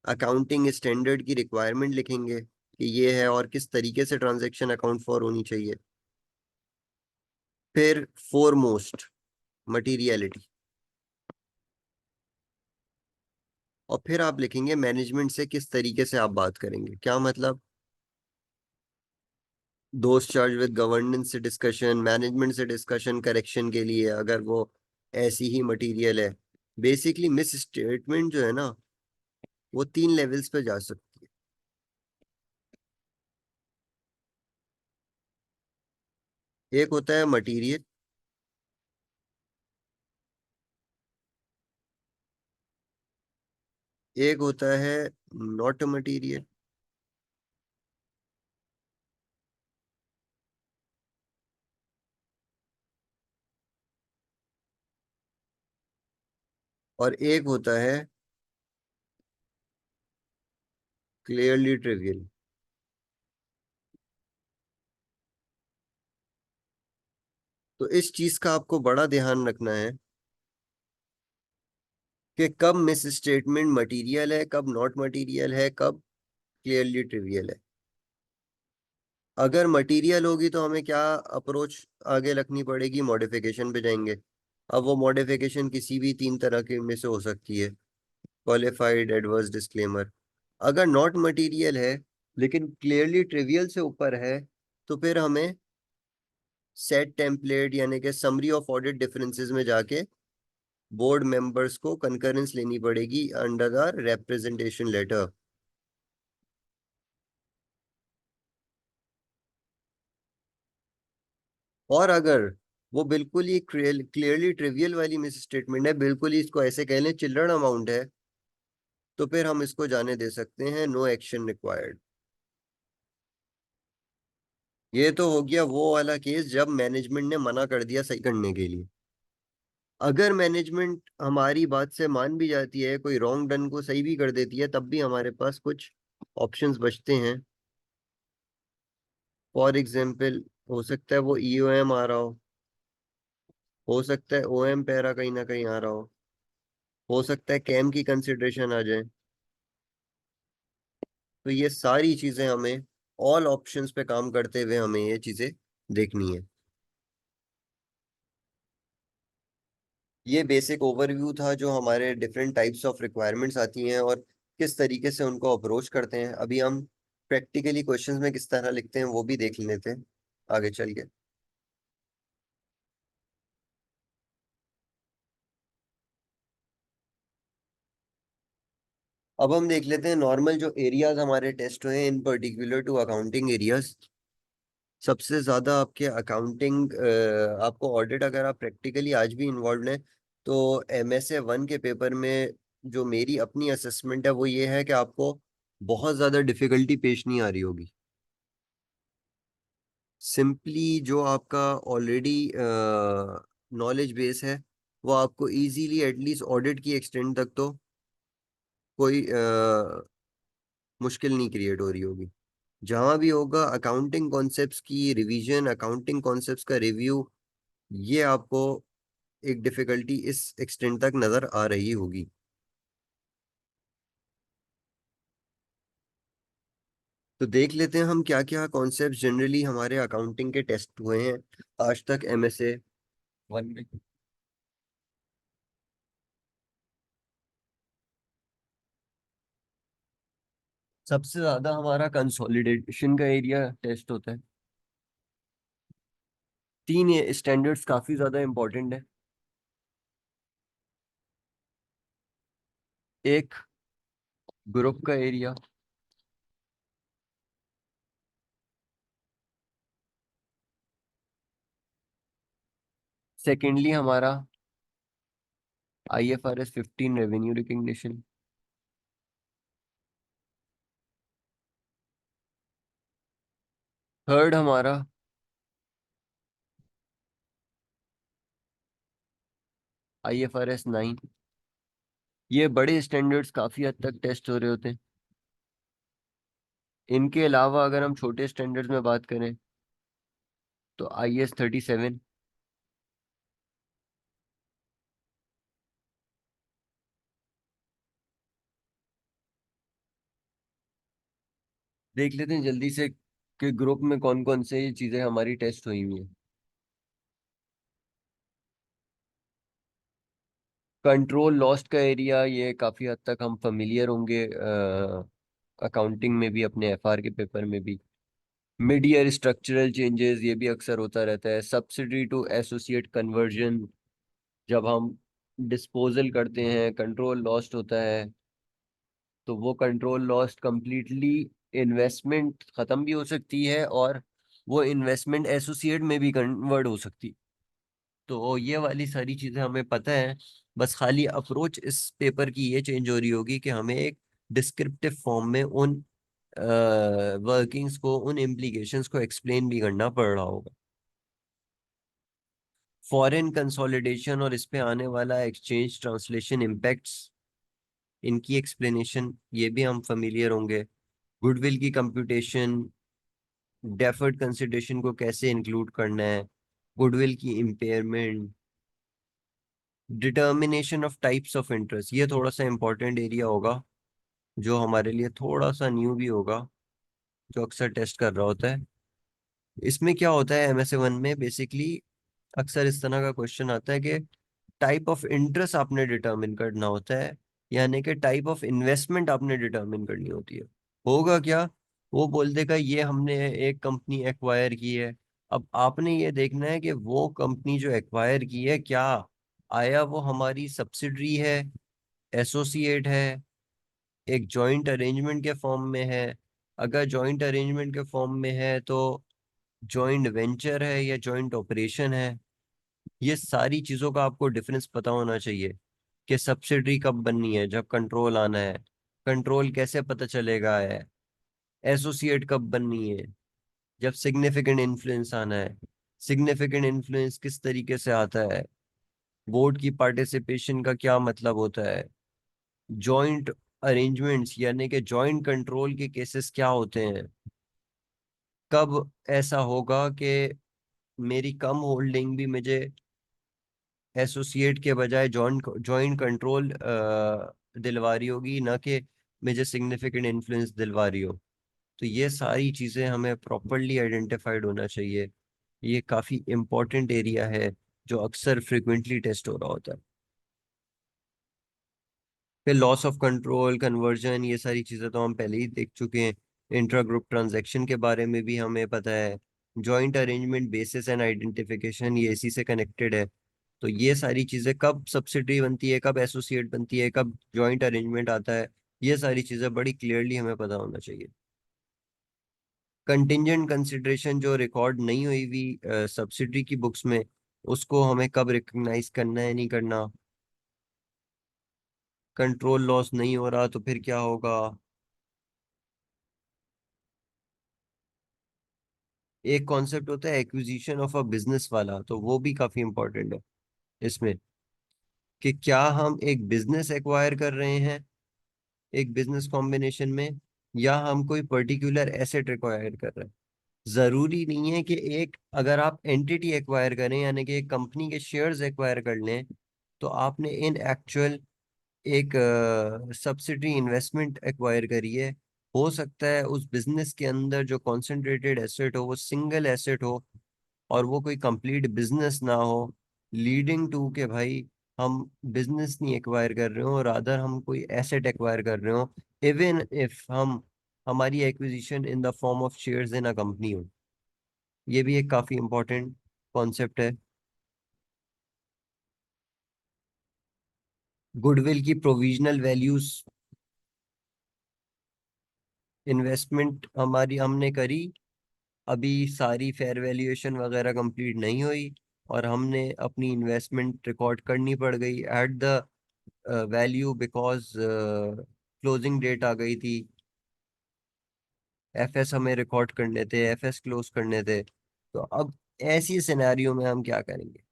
अकाउंटिंग स्टैंडर्ड की रिक्वायरमेंट लिखेंगे कि ये है और किस तरीके से ट्रांजैक्शन अकाउंट फॉर होनी चाहिए। फिर फोरमोस्ट मटीरियलिटी, और फिर आप लिखेंगे मैनेजमेंट से किस तरीके से आप बात करेंगे। क्या मतलब, दोस्त चार्ज विद गवर्नेंस से डिस्कशन, मैनेजमेंट से डिस्कशन करेक्शन के लिए अगर वो ऐसी ही मटेरियल है। बेसिकली मिस स्टेटमेंट जो है ना वो 3 लेवल्स पे जा सकती है। एक होता है मटेरियल, एक होता है नॉट मटेरियल, और एक होता है क्लियरली ट्रिवियल। तो इस चीज का आपको बड़ा ध्यान रखना है कि कब मिस स्टेटमेंट मटेरियल है, कब नॉट मटेरियल है, कब क्लियरली ट्रिवियल है। अगर मटेरियल होगी तो हमें क्या अप्रोच आगे रखनी पड़ेगी, मॉडिफिकेशन पे जाएंगे। अब वो मॉडिफिकेशन किसी भी 3 तरह के में से हो सकती है, क्वालिफाइड, एडवर्स, डिस्क्लेमर। अगर नॉट मटेरियल है लेकिन क्लियरली ट्रिवियल से ऊपर है तो फिर हमें सेट टेम्पलेट यानी कि समरी ऑफ ऑडिट डिफरेंसेस में जाके बोर्ड मेंबर्स को कंकरेंस लेनी पड़ेगी अंडर द रिप्रेजेंटेशन लेटर। और अगर वो बिल्कुल ही क्लियरली ट्रिवियल वाली मिस स्टेटमेंट है, बिल्कुल ही इसको ऐसे कह लें चिल्ड्रन अमाउंट है, तो फिर हम इसको जाने दे सकते हैं, नो एक्शन रिक्वायर्ड। ये तो हो गया वो वाला केस जब मैनेजमेंट ने मना कर दिया सही करने के लिए। अगर मैनेजमेंट हमारी बात से मान भी जाती है, कोई रॉन्ग डन को सही भी कर देती है, तब भी हमारे पास कुछ ऑप्शंस बचते हैं। फॉर एग्जाम्पल हो सकता है वो ईओएम आ रहा हो सकता है ओएम पैरा कहीं ना कहीं आ रहा हो सकता है कैम की कंसिडरेशन आ जाए। तो ये सारी चीजें हमें ऑल ऑप्शंस पे काम करते हुए हमें ये चीजें देखनी है। ये बेसिक ओवरव्यू था जो हमारे डिफरेंट टाइप्स ऑफ रिक्वायरमेंट्स आती हैं और किस तरीके से उनको अप्रोच करते हैं। अभी हम प्रैक्टिकली क्वेश्चंस में किस तरह लिखते हैं वो भी देख लेते हैं आगे चल के। अब हम देख लेते हैं नॉर्मल जो एरियाज हमारे टेस्ट हुए हैं in particular to accounting areas. सबसे ज्यादा आपके अकाउंटिंग आपको ऑडिट, अगर आप प्रैक्टिकली आज भी इन्वॉल्व हैं तो MSA 1 के पेपर में जो मेरी अपनी असेसमेंट है वो ये है कि आपको बहुत ज्यादा डिफिकल्टी पेश नहीं आ रही होगी। सिंपली जो आपका ऑलरेडी नॉलेज बेस है वो आपको इजीली एटलीस्ट ऑडिट की एक्सटेंड तक तो कोई मुश्किल नहीं क्रिएट हो रही होगी। जहां भी होगा अकाउंटिंग कॉन्सेप्ट्स की रिवीजन, अकाउंटिंग कॉन्सेप्ट्स का रिव्यू, ये आपको एक डिफिकल्टी इस एक्सटेंट तक नजर आ रही होगी। तो देख लेते हैं हम क्या क्या कॉन्सेप्ट जनरली हमारे अकाउंटिंग के टेस्ट हुए हैं आज तक MSA 1 में। सबसे ज्यादा हमारा कंसोलिडेशन का एरिया टेस्ट होता है। तीन स्टैंडर्ड्स काफी ज्यादा इंपॉर्टेंट है। एक, ग्रुप का एरिया। सेकेंडली हमारा IFRS 15 रेवेन्यू रिकग्निशन। थर्ड हमारा IFRS 9। ये बड़े स्टैंडर्ड्स काफी हद तक टेस्ट हो रहे होते हैं। इनके अलावा अगर हम छोटे स्टैंडर्ड्स में बात करें तो IS 37। देख लेते हैं जल्दी से कि ग्रुप में कौन कौन से ये चीजें हमारी टेस्ट हुई हुई हैं। कंट्रोल लॉस्ट का एरिया, ये काफी हद तक हम फेमिलियर होंगे अकाउंटिंग में भी, अपने FR के पेपर में भी। मिड ईयर स्ट्रक्चरल चेंजेस, ये भी अक्सर होता रहता है। सब्सिडी टू एसोसिएट कन्वर्जन, जब हम डिस्पोजल करते हैं कंट्रोल लॉस्ट होता है, तो वो कंट्रोल लॉस्ट कंप्लीटली इन्वेस्टमेंट खत्म भी हो सकती है और वो इन्वेस्टमेंट एसोसिएट में भी कन्वर्ट हो सकती है। तो ये वाली सारी चीजें हमें पता है। बस खाली अप्रोच इस पेपर की ये चेंज हो रही होगी कि हमें एक डिस्क्रिप्टिव फॉर्म में उन वर्किंग्स को, उन इम्प्लीकेशंस को एक्सप्लेन भी करना पड़ रहा होगा। फॉरेन कंसोलिडेशन और इस पे आने वाला एक्सचेंज ट्रांसलेशन इम्पैक्ट्स, इनकी एक्सप्लेनेशन ये भी हम फेमिलियर होंगे। गुडविल की कंप्यूटेशन, डेफर्ड कंसिडरेशन को कैसे इंक्लूड करना है, गुडविल की impairment, determination of types of interest, ये थोड़ा सा इंपॉर्टेंट एरिया होगा जो हमारे लिए थोड़ा सा न्यू भी होगा, जो अक्सर टेस्ट कर रहा होता है। इसमें क्या होता है MSA 1 में बेसिकली अक्सर इस तरह का क्वेश्चन आता है कि टाइप ऑफ इंटरेस्ट आपने डिटर्मिन करना होता है, यानी कि टाइप ऑफ इन्वेस्टमेंट आपने डिटर्मिन करनी होती है। होगा क्या, वो बोल देगा ये हमने एक कंपनी एक्वायर की है। अब आपने ये देखना है कि वो कंपनी जो एक्वायर की है, क्या आया वो हमारी सब्सिडरी है, एसोसिएट है, एक जॉइंट अरेंजमेंट के फॉर्म में है। अगर जॉइंट अरेंजमेंट के फॉर्म में है तो जॉइंट वेंचर है या जॉइंट ऑपरेशन है। ये सारी चीजों का आपको डिफरेंस पता होना चाहिए कि सब्सिडरी कब बननी है, जब कंट्रोल आना है। कंट्रोल कैसे पता चलेगा है। एसोसिएट कब बननी है, जब सिग्निफिकेंट इन्फ्लुएंस आना है। सिग्निफिकेंट इन्फ्लुएंस किस तरीके से आता है, बोर्ड की पार्टिसिपेशन का क्या मतलब होता है। जॉइंट अरेंजमेंट्स यानी कि जॉइंट कंट्रोल के केसेस क्या होते हैं। कब ऐसा होगा कि मेरी कम होल्डिंग भी मुझे एसोसिएट के बजाय जॉइंट जॉइंट कंट्रोल दिलवा रही होगी, ना कि मुझे सिग्निफिकेंट इन्फ्लुएंस दिलवा रही हो। तो ये सारी चीज़ें हमें प्रॉपरली आइडेंटिफाइड होना चाहिए। ये काफ़ी इम्पोर्टेंट एरिया है जो अक्सर फ्रिक्वेंटली टेस्ट हो रहा होता है। फिर लॉस ऑफ कंट्रोल, कन्वर्जन, ये सारी चीजें तो हम पहले ही देख चुके हैं। इंट्रा ग्रुप ट्रांजैक्शन के बारे में भी हमें पता है। Joint arrangement, basis and identification, ये इसी से कनेक्टेड है। तो ये सारी चीजें कब सब्सिडरी बनती है, कब एसोसिएट बनती है, कब जॉइंट अरेंजमेंट आता है, ये सारी चीजें बड़ी क्लियरली हमें पता होना चाहिए। कंटिंजेंट कंसिडरेशन जो रिकॉर्ड नहीं हुई हुई सब्सिडरी की बुक्स में, उसको हमें कब रिकग्नाइज करना है, नहीं करना। कंट्रोल लॉस नहीं हो रहा तो फिर क्या होगा। एक कॉन्सेप्ट होता है एक्विजिशन ऑफ अ बिजनेस वाला, तो वो भी काफी इंपॉर्टेंट है इसमें, कि क्या हम एक बिजनेस एक्वायर कर रहे हैं एक बिजनेस कॉम्बिनेशन में, या हम कोई पर्टिकुलर एसेट एक्वायर कर रहे हैं। जरूरी नहीं है कि एक, अगर आप एंटिटी एक्वायर करें यानी कि एक कंपनी के शेयर्स एक्वायर कर लें, तो आपने इन एक्चुअल एक सब्सिडरी इन्वेस्टमेंट एक्वायर करी है। हो सकता है उस बिजनेस के अंदर जो कॉन्सेंट्रेटेड एसेट हो वो सिंगल एसेट हो, और वो कोई कंप्लीट बिजनेस ना हो, लीडिंग टू के भाई हम बिजनेस नहीं एक्वायर कर रहे हो, रादर हम कोई एसेट एक्वायर कर रहे हो, इवन इफ हम हमारी acquisition in the form of shares in a company हो। ये भी एक काफी इंपॉर्टेंट कॉन्सेप्ट है। गुडविल की प्रोविजनल वैल्यूज, इन्वेस्टमेंट हमारी हमने करी, अभी सारी फेयर वैल्यूएशन वगैरह कंप्लीट नहीं हुई, और हमने अपनी इन्वेस्टमेंट रिकॉर्ड करनी पड़ गई at the value, because closing date आ गई थी। एफएस हमें रिकॉर्ड करने थे, एफएस क्लोज करने थे। तो अब ऐसी सिनेरियो में हम क्या करेंगे।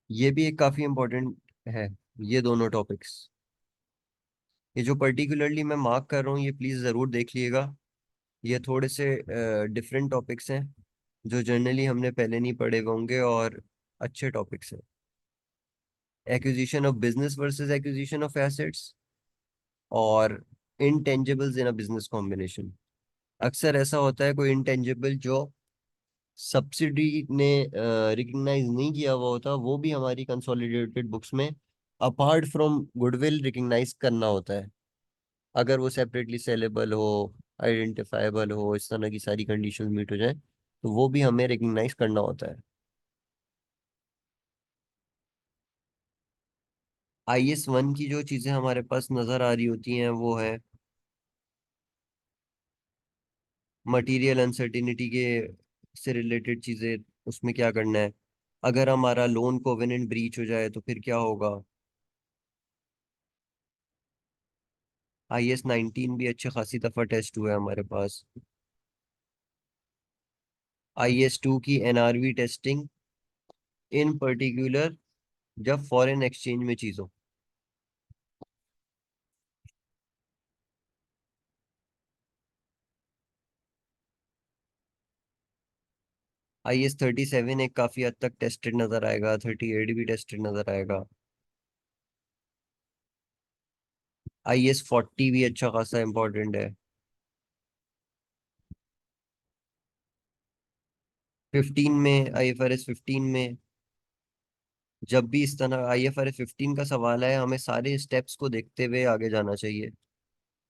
ये भी एक काफी इंपॉर्टेंट है, ये दोनों टॉपिक्स। ये जो पर्टिकुलरली मैं मार्क कर रहा हूँ, ये प्लीज जरूर देख लिएगा। ये थोड़े से डिफरेंट टॉपिक्स हैं जो जनरली हमने पहले नहीं पढ़े हुए होंगे, और अच्छे टॉपिक्स हैं। Acquisition of business versus acquisition of assets, और intangibles in a business combination. अक्सर ऐसा होता है कोई इंटेंजिबल जो सब्सिडी ने रिकग्नाइज नहीं किया हुआ होता, वो भी हमारी कंसोलिडेटेड बुक्स में अपार्ट फ्रॉम गुडविल रिकग्नाइज करना होता है। अगर वो सेपरेटली सेलेबल हो, आइडेंटिफाइबल हो, इस तरह की सारी कंडीशंस मीट हो जाए, तो वो भी हमें रिकग्नाइज करना होता है। IS 1 की जो चीजें हमारे पास नजर आ रही होती हैं वो है मटेरियल अनसर्टिनिटी के से रिलेटेड चीजें। उसमें क्या करना है, अगर हमारा लोन कोवेनेंट ब्रीच हो जाए तो फिर क्या होगा। IS 19 भी अच्छी खासी दफा टेस्ट हुआ है हमारे पास। IS 2 की NRV टेस्टिंग, इन पर्टिकुलर जब फॉरेन एक्सचेंज में चीज हो। IS 37 एक काफी हद तक टेस्टेड नजर आएगा, 38 भी टेस्टेड नजर आएगा। IS 40 भी अच्छा खासा इंपॉर्टेंट है। 15 में, IFRS 15 में, जब भी इस तरह IFRS 15 का सवाल है, हमें सारे स्टेप्स को देखते हुए आगे जाना चाहिए,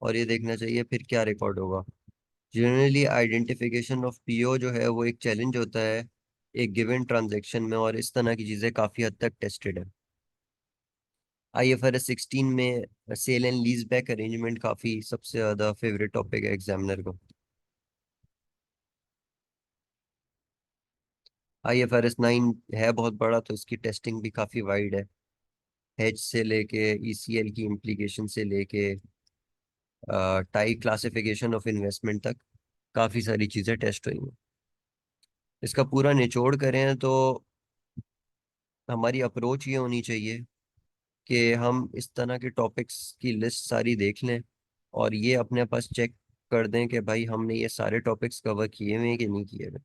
और ये देखना चाहिए फिर क्या रिकॉर्ड होगा। जनरली आइडेंटिफिकेशन ऑफ PO जो है वो एक चैलेंज होता है एक गिवन ट्रांजैक्शन में, और इस तरह की चीजें काफी हद तक टेस्टेड है। IFRS 16 में sale and lease back arrangement काफी सबसे ज्यादा फेवरेट टॉपिक है एग्जामिनर को। IFRS 9 है बहुत बड़ा, तो इसकी टेस्टिंग भी काफी वाइड है। हेज से लेके ECL की इम्प्लीकेशन से लेके टाइप क्लासिफिकेशन ऑफ इन्वेस्टमेंट तक काफी सारी चीजें टेस्ट हुई हैं। इसका पूरा निचोड़ करें तो हमारी अप्रोच ये होनी चाहिए कि हम इस तरह के टॉपिक्स की लिस्ट सारी देख लें, और ये अपने पास चेक कर दें कि भाई हमने ये सारे टॉपिक्स कवर किए हुए हैं कि नहीं किए हुए।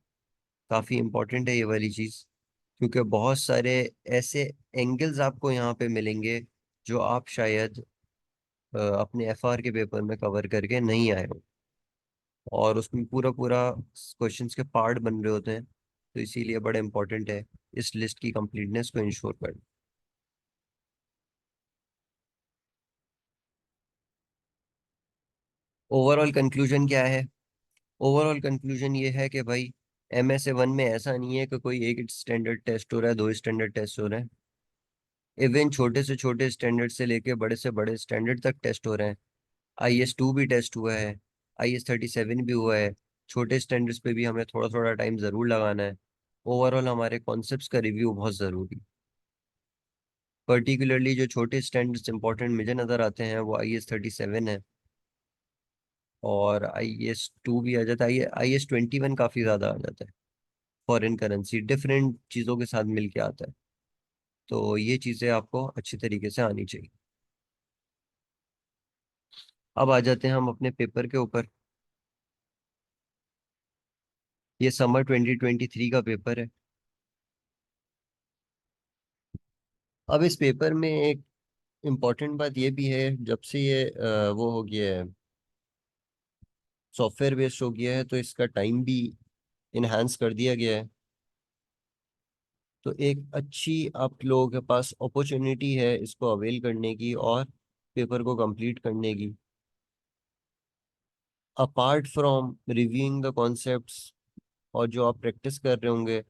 काफ़ी इंपॉर्टेंट है ये वाली चीज़, क्योंकि बहुत सारे ऐसे एंगल्स आपको यहाँ पे मिलेंगे जो आप शायद अपने एफआर के पेपर में कवर करके नहीं आए हो, और उसमें पूरा पूरा क्वेश्चंस के पार्ट बन रहे होते हैं, तो इसीलिए बड़ा इंपॉर्टेंट है इस लिस्ट की कंप्लीटनेस को इंश्योर करना। ओवरऑल कंक्लूजन क्या है? ओवरऑल कंक्लूजन ये है कि भाई MSA 1 में ऐसा नहीं है कि कोई एक स्टैंडर्ड टेस्ट हो रहा है, दो स्टैंडर्ड टेस्ट हो रहे हैं। इवन छोटे से छोटे स्टैंडर्ड से लेके बड़े से बड़े स्टैंडर्ड तक टेस्ट हो रहे हैं। IS 2 भी टेस्ट हुआ है, IS 37 भी हुआ है। छोटे स्टैंडर्ड्स पे भी हमें थोड़ा थोड़ा टाइम जरूर लगाना है। ओवरऑल हमारे कॉन्सेप्ट्स का रिव्यू बहुत जरूरी। पर्टिकुलरली जो छोटे स्टैंडर्ड्स इंपॉर्टेंट मुझे नजर आते हैं वो IS 37 है, और IS 2 भी आ जाता है, IS 21 काफी ज्यादा आ जाता है। फॉरेन करेंसी डिफरेंट चीजों के साथ मिलके आता है, तो ये चीजें आपको अच्छी तरीके से आनी चाहिए। अब आ जाते हैं हम अपने पेपर के ऊपर। ये समर 2023 का पेपर है। अब इस पेपर में एक इम्पॉर्टेंट बात ये भी है, जब से ये वो हो गया है, सॉफ्टवेयर बेस्ड हो गया है, तो इसका टाइम भी इनहांस कर दिया गया है। तो एक अच्छी आप लोगों के पास अपॉर्चुनिटी है इसको अवेल करने की और पेपर को कंप्लीट करने की। Apart from reviewing the concepts और जो आप प्रैक्टिस कर रहे होंगे,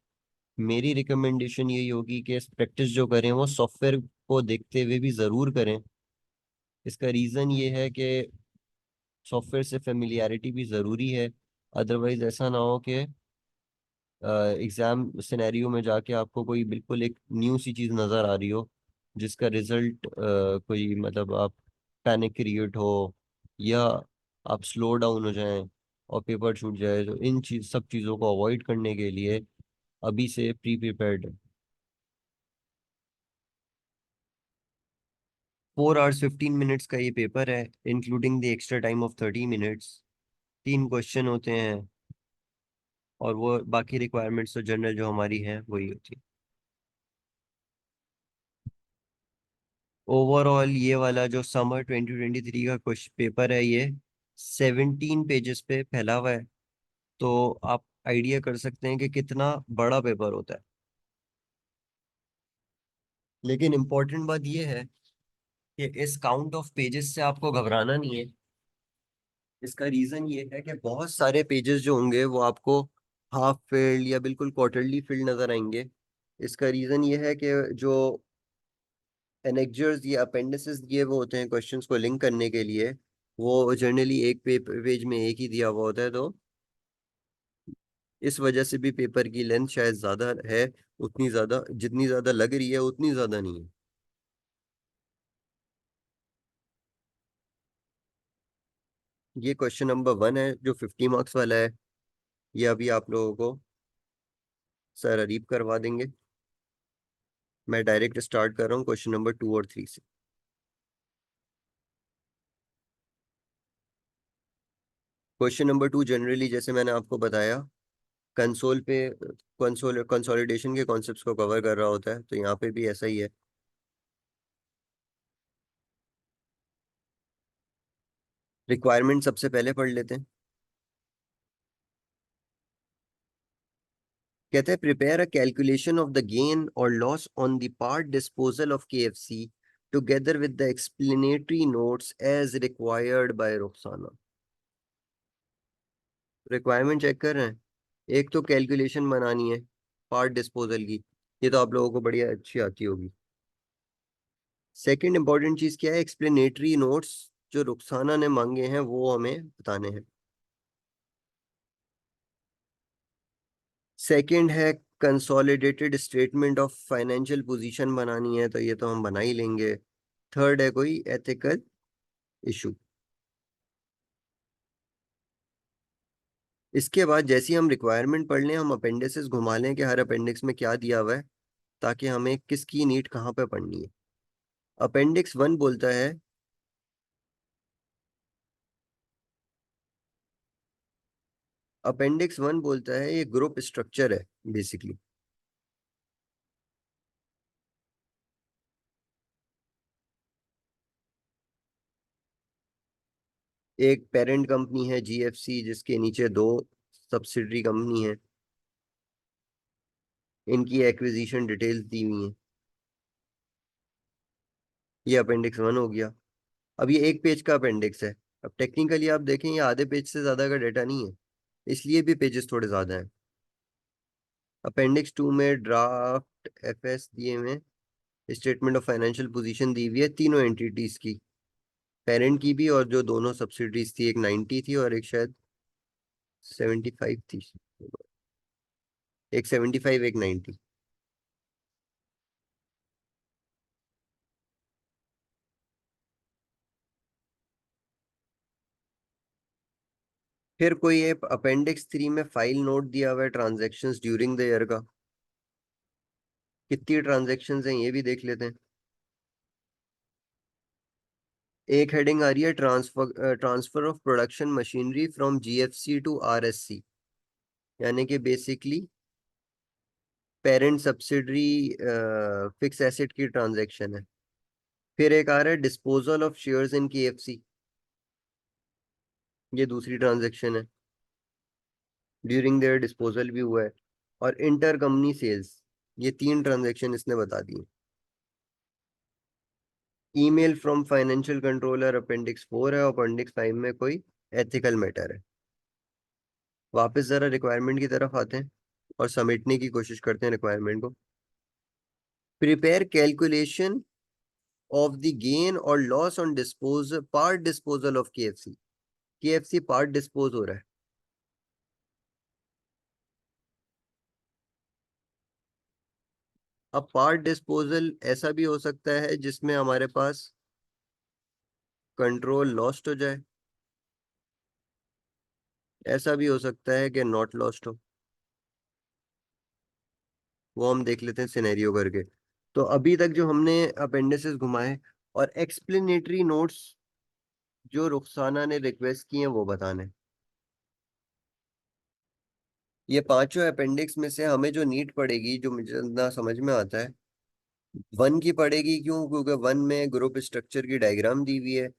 मेरी रिकमेंडेशन यही होगी कि प्रैक्टिस जो करें वो सॉफ्टवेयर को देखते हुए भी ज़रूर करें। इसका रीज़न ये है कि सॉफ्टवेयर से फेमिलियरिटी भी ज़रूरी है। अदरवाइज ऐसा ना हो कि एग्ज़ाम सिनेरियो में जाके आपको कोई बिल्कुल एक न्यू सी चीज़ नज़र आ रही हो, जिसका रिजल्ट कोई मतलब आप पैनिक क्रिएट हो, या आप स्लो डाउन हो जाएं और पेपर छूट जाए। तो इन चीज सब चीज़ों को अवॉइड करने के लिए अभी से प्री प्रिपेयर्ड। 4 hours 15 minutes का ये पेपर है, including the extra time of 30 minutes. 3 question होते हैं, और वो बाकी रिक्वायरमेंट्स तो जनरल जो हमारी हैं वही होती है। ओवरऑल ये वाला जो समर 2023 का क्वेश्चन पेपर है, ये 17 पेजेस पे फैला हुआ है। तो आप आइडिया कर सकते हैं कि कितना बड़ा पेपर होता है। लेकिन इम्पोर्टेंट बात ये है कि इस काउंट ऑफ पेजेस से आपको घबराना नहीं है। इसका रीजन ये है कि बहुत सारे पेजेस जो होंगे वो आपको हाफ फिल्ड या बिल्कुल क्वार्टरली फिल्ड नजर आएंगे। इसका रीजन ये है कि जो एनेक्जर्स या अपेंडिसेस दिए वो होते हैं क्वेश्चंस को लिंक करने के लिए, वो जनरली एक पेज में एक ही दिया हुआ होता है। तो इस वजह से भी पेपर की लेंथ शायद ज्यादा है, उतनी ज्यादा जितनी ज्यादा लग रही है उतनी ज्यादा नहीं है। ये क्वेश्चन नंबर 1 है जो 50 मार्क्स वाला है। ये अभी आप लोगों को सर अरीब करवा देंगे। मैं डायरेक्ट स्टार्ट कर रहा हूँ क्वेश्चन नंबर 2 और 3 से। क्वेश्चन नंबर 2 जनरली जैसे मैंने आपको बताया, कंसोल पे कंसोलिडेशन के कॉन्सेप्ट्स को कवर कर रहा होता है, तो यहाँ पे भी ऐसा ही है। रिक्वायरमेंट सबसे पहले पढ़ लेते हैं। कहते हैं prepare a calculation of the gain और loss on the part disposal of KFC together with the explanatory notes as required by Rukhsana. Requirement check कर रहे हैं। एक तो कैलकुलेशन बनानी है पार्ट डिस्पोजल की, ये तो आप लोगों को बढ़िया अच्छी आती होगी। सेकंड इंपॉर्टेंट चीज क्या है? एक्सप्लेनेटरी नोट्स जो रुखसाना ने मांगे हैं वो हमें बताने हैं। सेकंड है consolidated statement of financial position बनानी है, तो ये तो हम बना ही लेंगे। थर्ड है कोई एथिकल इशू। इसके बाद जैसी हम रिक्वायरमेंट पढ़ लें, हम अपेंडिसेस घुमा लें कि हर अपेंडिक्स में क्या दिया हुआ है, ताकि हमें किसकी नीड कहाँ पे पढ़नी है। अपेंडिक्स 1 बोलता है, अपेंडिक्स 1 बोलता है ये ग्रुप स्ट्रक्चर है बेसिकली। एक पेरेंट कंपनी है जीएफसी, जिसके नीचे दो सब्सिडरी कंपनी है। इनकी एक्विजिशन डिटेल्स दी हुई हैं। ये अपेंडिक्स 1 हो गया। अब ये एक पेज का अपेंडिक्स है। अब टेक्निकली आप देखें, ये आधे पेज से ज्यादा का डाटा नहीं है, इसलिए भी पेजेस थोड़े ज्यादा हैं। अपेंडिक्स 2 में ड्राफ्ट एफएस दिए हुए हैं। स्टेटमेंट ऑफ फाइनेंशियल पोजीशन दी हुई है तीनों एंटिटीज की, पेरेंट की भी, और जो दोनों सब्सिडरीज थी, एक 90 थी और एक शायद 75 थी। एक 75, एक 90। फिर कोई एक अपेंडिक्स 3 में फाइल नोट दिया हुआ है ट्रांजेक्शन्स ड्यूरिंग द ईयर का। कितनी ट्रांजेक्शन्स हैं ये भी देख लेते हैं। एक हेडिंग आ रही है, transfer of production machinery from GFC to RSC, यानी कि basically parent subsidiary fix asset की ट्रांजैक्शन है। फिर एक आ रहा है disposal of shares in KFC, ये दूसरी ट्रांजैक्शन है। ड्यूरिंग देयर डिस्पोजल भी हुआ है। और इंटर कंपनी सेल्स, ये तीन ट्रांजैक्शन इसने बता दी। Email from financial controller appendix 4 है, और अपेंडिक्स 5 में कोई एथिकल मैटर है। वापस जरा रिक्वायरमेंट की तरफ आते हैं और समेटने की कोशिश करते हैं रिक्वायरमेंट को। Prepare calculation of the gain और loss on disposal, part disposal of KFC. KFC part dispose हो रहा है। अब पार्ट डिस्पोजल ऐसा भी हो सकता है जिसमें हमारे पास कंट्रोल लॉस्ट हो जाए, ऐसा भी हो सकता है कि नॉट लॉस्ट हो। वो हम देख लेते हैं सिनेरियो करके। तो अभी तक जो हमने अपेंडिसेस घुमाए और एक्सप्लेनेटरी नोट्स जो रुखसाना ने रिक्वेस्ट किए हैं वो बताने। ये पांचों अपेंडिक्स में से हमें जो नीड पड़ेगी, जो मुझे ना समझ में आता है, 1 की पड़ेगी। क्यों? क्योंकि 1 में ग्रुप स्ट्रक्चर की डायग्राम दी हुई है।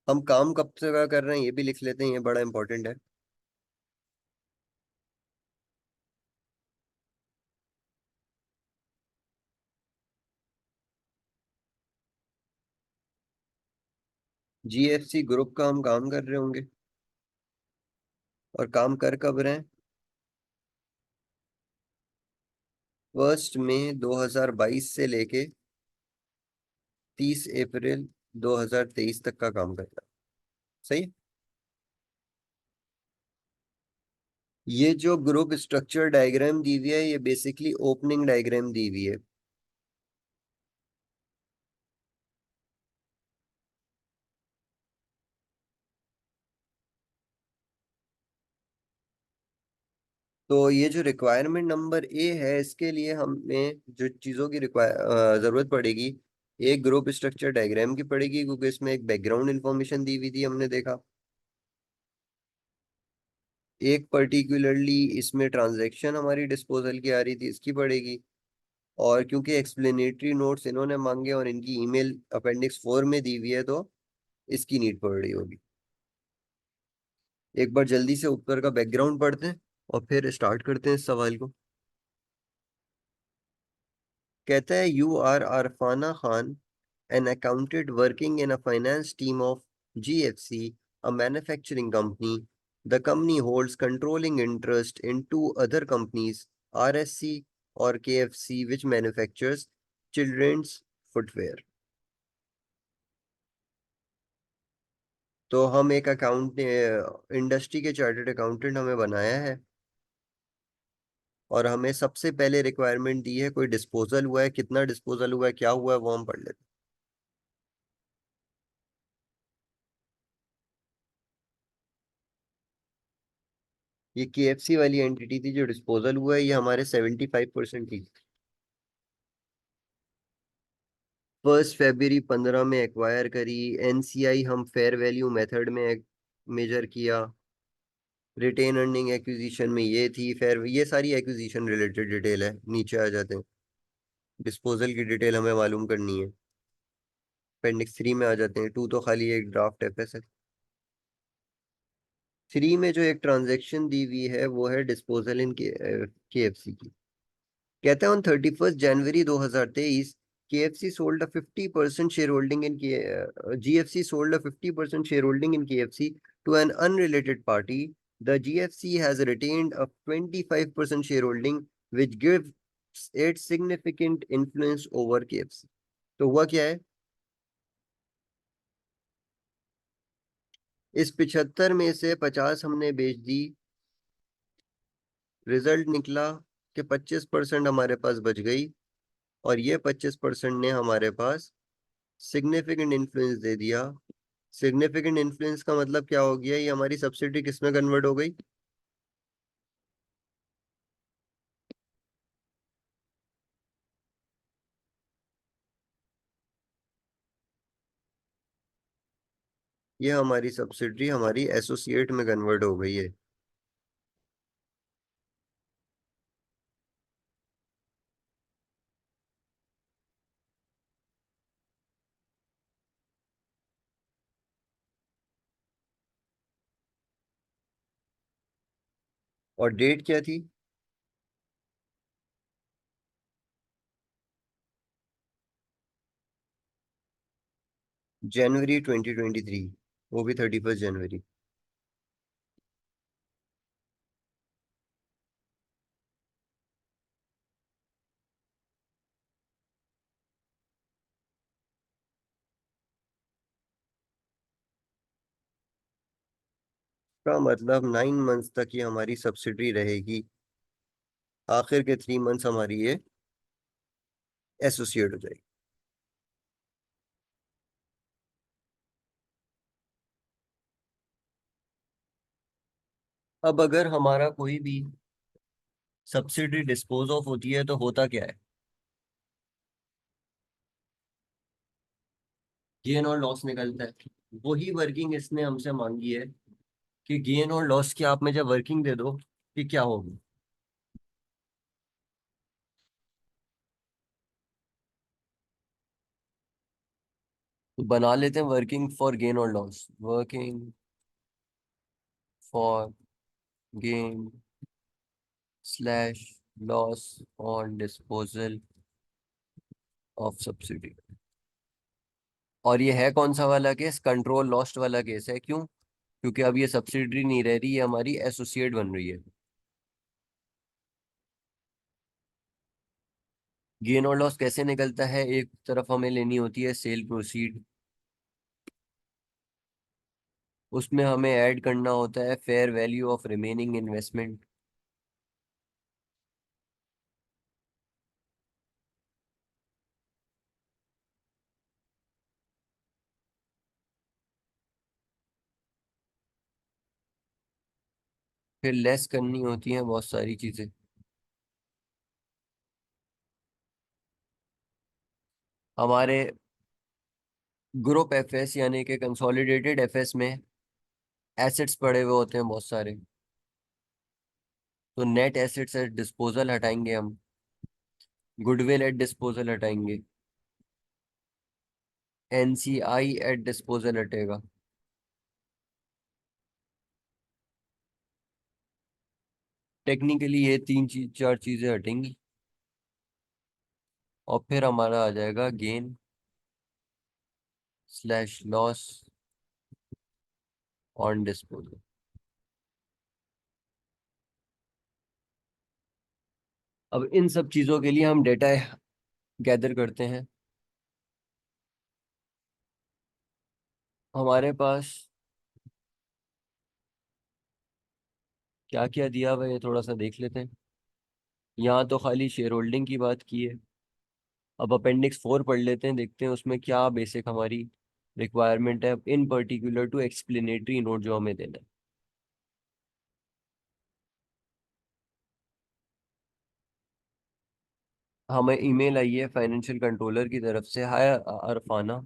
हम काम कब से कर रहे हैं ये भी लिख लेते हैं, ये बड़ा इंपॉर्टेंट है। जीएफसी ग्रुप का हम काम कर रहे होंगे, और काम कर कब रहे हैं? 1 मई 2022 से लेके 30 अप्रैल 2023 तक का काम करना। सही है? ये जो ग्रुप स्ट्रक्चर डायग्राम दी हुई है, ये बेसिकली ओपनिंग डायग्राम दी हुई है। तो ये जो रिक्वायरमेंट नंबर ए है, इसके लिए हमें जो चीज़ों की ज़रूरत पड़ेगी, एक ग्रुप स्ट्रक्चर डायग्राम की पड़ेगी, क्योंकि इसमें एक बैकग्राउंड इंफॉर्मेशन दी हुई थी, हमने देखा। एक पर्टिकुलरली इसमें ट्रांजैक्शन हमारी डिस्पोजल की आ रही थी, इसकी पड़ेगी। और क्योंकि एक्सप्लेनेटरी नोट्स इन्होंने मांगे और इनकी ईमेल अपेंडिक्स 4 में दी हुई है, तो इसकी नीड पड़ रही होगी। एक बार जल्दी से ऊपर का बैकग्राउंड पढ़ते हैं और फिर स्टार्ट करते हैं इस सवाल को। कहता है, you are Arfana Khan, an accountant working in a finance team of GFC, a manufacturing company. The company holds controlling interest in two other companies, RSC or KFC, which manufactures children's footwear. तो हम एक अकाउंट इंडस्ट्री के chartered accountant हमें बनाया है, और हमें सबसे पहले रिक्वायरमेंट दी है, कोई डिस्पोजल हुआ है, कितना डिस्पोजल हुआ है, क्या हुआ है, वो हम पढ़ लेते हैं। ये केएफसी वाली एंटिटी थी, जो डिस्पोजल हुआ है, ये हमारे 75% थी। 1 फरवरी 15 में एक्वायर करी। एनसीआई हम फेयर वैल्यू मेथड में मेजर किया। रिटेन अर्निंग एक्विजिशन में ये थी फेयर, ये सारी एक्विजिशन रिलेटेड डिटेल है, नीचे आ जाते हैं। डिस्पोजल की डिटेल हमें मालूम करनी है। अपेंडिक्स 3 में आ जाते हैं। 2 तो खाली एक ड्राफ्ट एफएस है। 3 में जो एक ट्रांजेक्शन दी हुई है वो है डिस्पोजल इन केएफसी की। कहता है on 31 January 2023 KFC sold a 50% shareholding in GFC sold a 50% shareholding in KFC to an unrelated party. The GFC has retained a 25% shareholding, which gives it significant influence over KFC. तो हुआ क्या है, इस 75 में से 50 हमने बेच दी। रिजल्ट निकला कि 25% हमारे पास बच गई, और ये 25% ने हमारे पास सिग्निफिकेंट इन्फ्लुएंस दे दिया। सिग्निफिकेंट इन्फ्लुएंस का मतलब क्या हो गया, ये हमारी सब्सिडी किस में कन्वर्ट हो गई? ये हमारी सब्सिडी हमारी एसोसिएट में कन्वर्ट हो गई है। और डेट क्या थी? जनवरी 2023, वो भी 31 जनवरी। का मतलब 9 मंथ्स तक ये हमारी सब्सिडी रहेगी। आखिर के 3 मंथ्स हमारी ये एसोसिएट हो जाएगी। अब अगर हमारा कोई भी सब्सिडी डिस्पोज ऑफ होती है तो होता क्या है? गेन और लॉस निकलता है। वही वर्किंग इसने हमसे मांगी है कि गेन और लॉस की आप मुझे वर्किंग दे दो कि क्या होगी। तो बना लेते हैं वर्किंग फॉर गेन और loss. Working for gain slash loss on disposal of subsidy. और ये है कौन सा वाला केस? कंट्रोल लॉस्ट वाला केस है। क्यों? क्योंकि अब ये सब्सिडी नहीं रह रही, ये हमारी एसोसिएट बन रही है। गेन और लॉस कैसे निकलता है? एक तरफ हमें लेनी होती है सेल प्रोसीड, उसमें हमें ऐड करना होता है fair value of remaining investment. फिर लेस करनी होती है बहुत सारी चीजें। हमारे ग्रुप एफएस यानी कि कंसोलिडेटेड एफएस में एसेट्स पड़े हुए होते हैं बहुत सारे। तो नेट एसेट्स एट डिस्पोजल हटाएंगे हम, गुडविल एट डिस्पोजल हटाएंगे, एनसीआई एट डिस्पोजल हटेगा। टेक्निकली ये तीन चीज चार चीजें हटेंगी, और फिर हमारा आ जाएगा gain slash loss on disposal. अब इन सब चीजों के लिए हम डेटा गैदर करते हैं। हमारे पास क्या क्या दिया हुआ है ये थोड़ा सा देख लेते हैं। यहाँ तो खाली शेयर होल्डिंग की बात की है। अब अपेंडिक्स 4 पढ़ लेते हैं, देखते हैं उसमें क्या बेसिक हमारी रिक्वायरमेंट है in particular to explanatory note जो हमें देना है। हमें ईमेल आई है फाइनेंशियल कंट्रोलर की तरफ से। हाय अरफाना,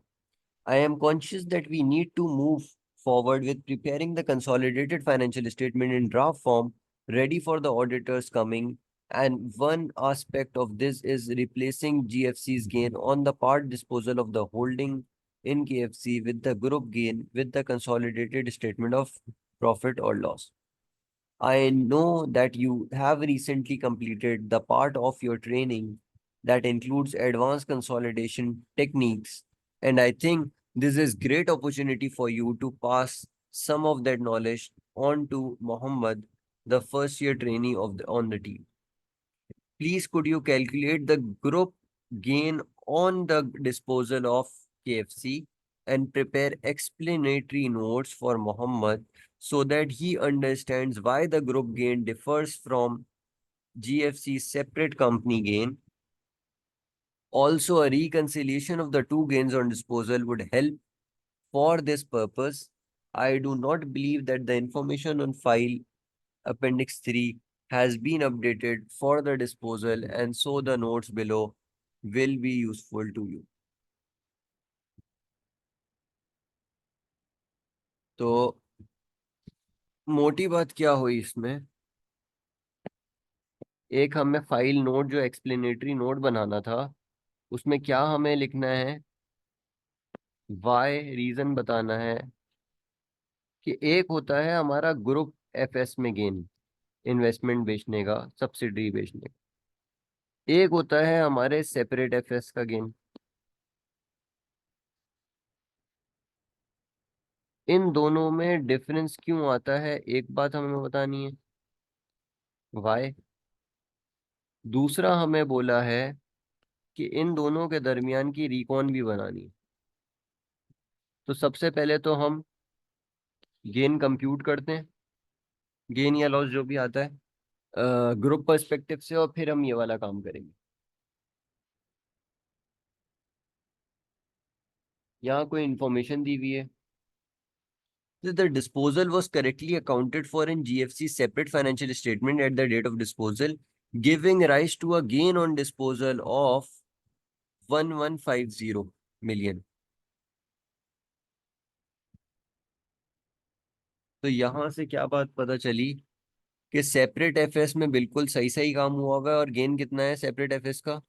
I am conscious that we need to move forward with preparing the consolidated financial statement in draft form, ready for the auditors coming. And one aspect of this is replacing GFC's gain on the part disposal of the holding in KFC with the group gain with the consolidated statement of profit or loss. I know that you have recently completed the part of your training that includes advanced consolidation techniques, and I think this is great opportunity for you to pass some of that knowledge on to Mohammed, the first year trainee on the team. Please could you calculate the group gain on the disposal of KFC and prepare explanatory notes for Mohammed so that he understands why the group gain differs from GFC's separate company gain. Also, a reconciliation of the two gains on disposal would help for this purpose. I do not believe that the information on file Appendix 3 has been updated for the disposal, and so the notes below will be useful to you. तो मोटी बात क्या हुई इसमें? एक हमें file note जो explanatory note बनाना था, उसमें क्या हमें लिखना है? वाई रीजन बताना है कि एक होता है हमारा ग्रुप एफएस में गेन, इन्वेस्टमेंट बेचने का, सब्सिडरी बेचने का। एक होता है हमारे सेपरेट एफएस का गेन। इन दोनों में डिफरेंस क्यों आता है, एक बात हमें बतानी है, वाई। दूसरा हमें बोला है कि इन दोनों के दरमियान की रिकॉन भी बनानी है। तो सबसे पहले तो हम गेन कंप्यूट करते हैं, गेन या लॉस जो भी आता है ग्रुप पर्सपेक्टिव से, और फिर हम ये वाला काम करेंगे। यहाँ कोई इंफॉर्मेशन दी हुई है। The disposal was correctly accounted for in GFC's separate financial statement at the date of disposal, giving rise to a gain on disposal of 1150 million. तो यहाँ से क्या बात पता चली कि सेपरेट एफएस में बिल्कुल सही सही काम हुआ हुआ है, और गेन कितना है सेपरेट एफएस का?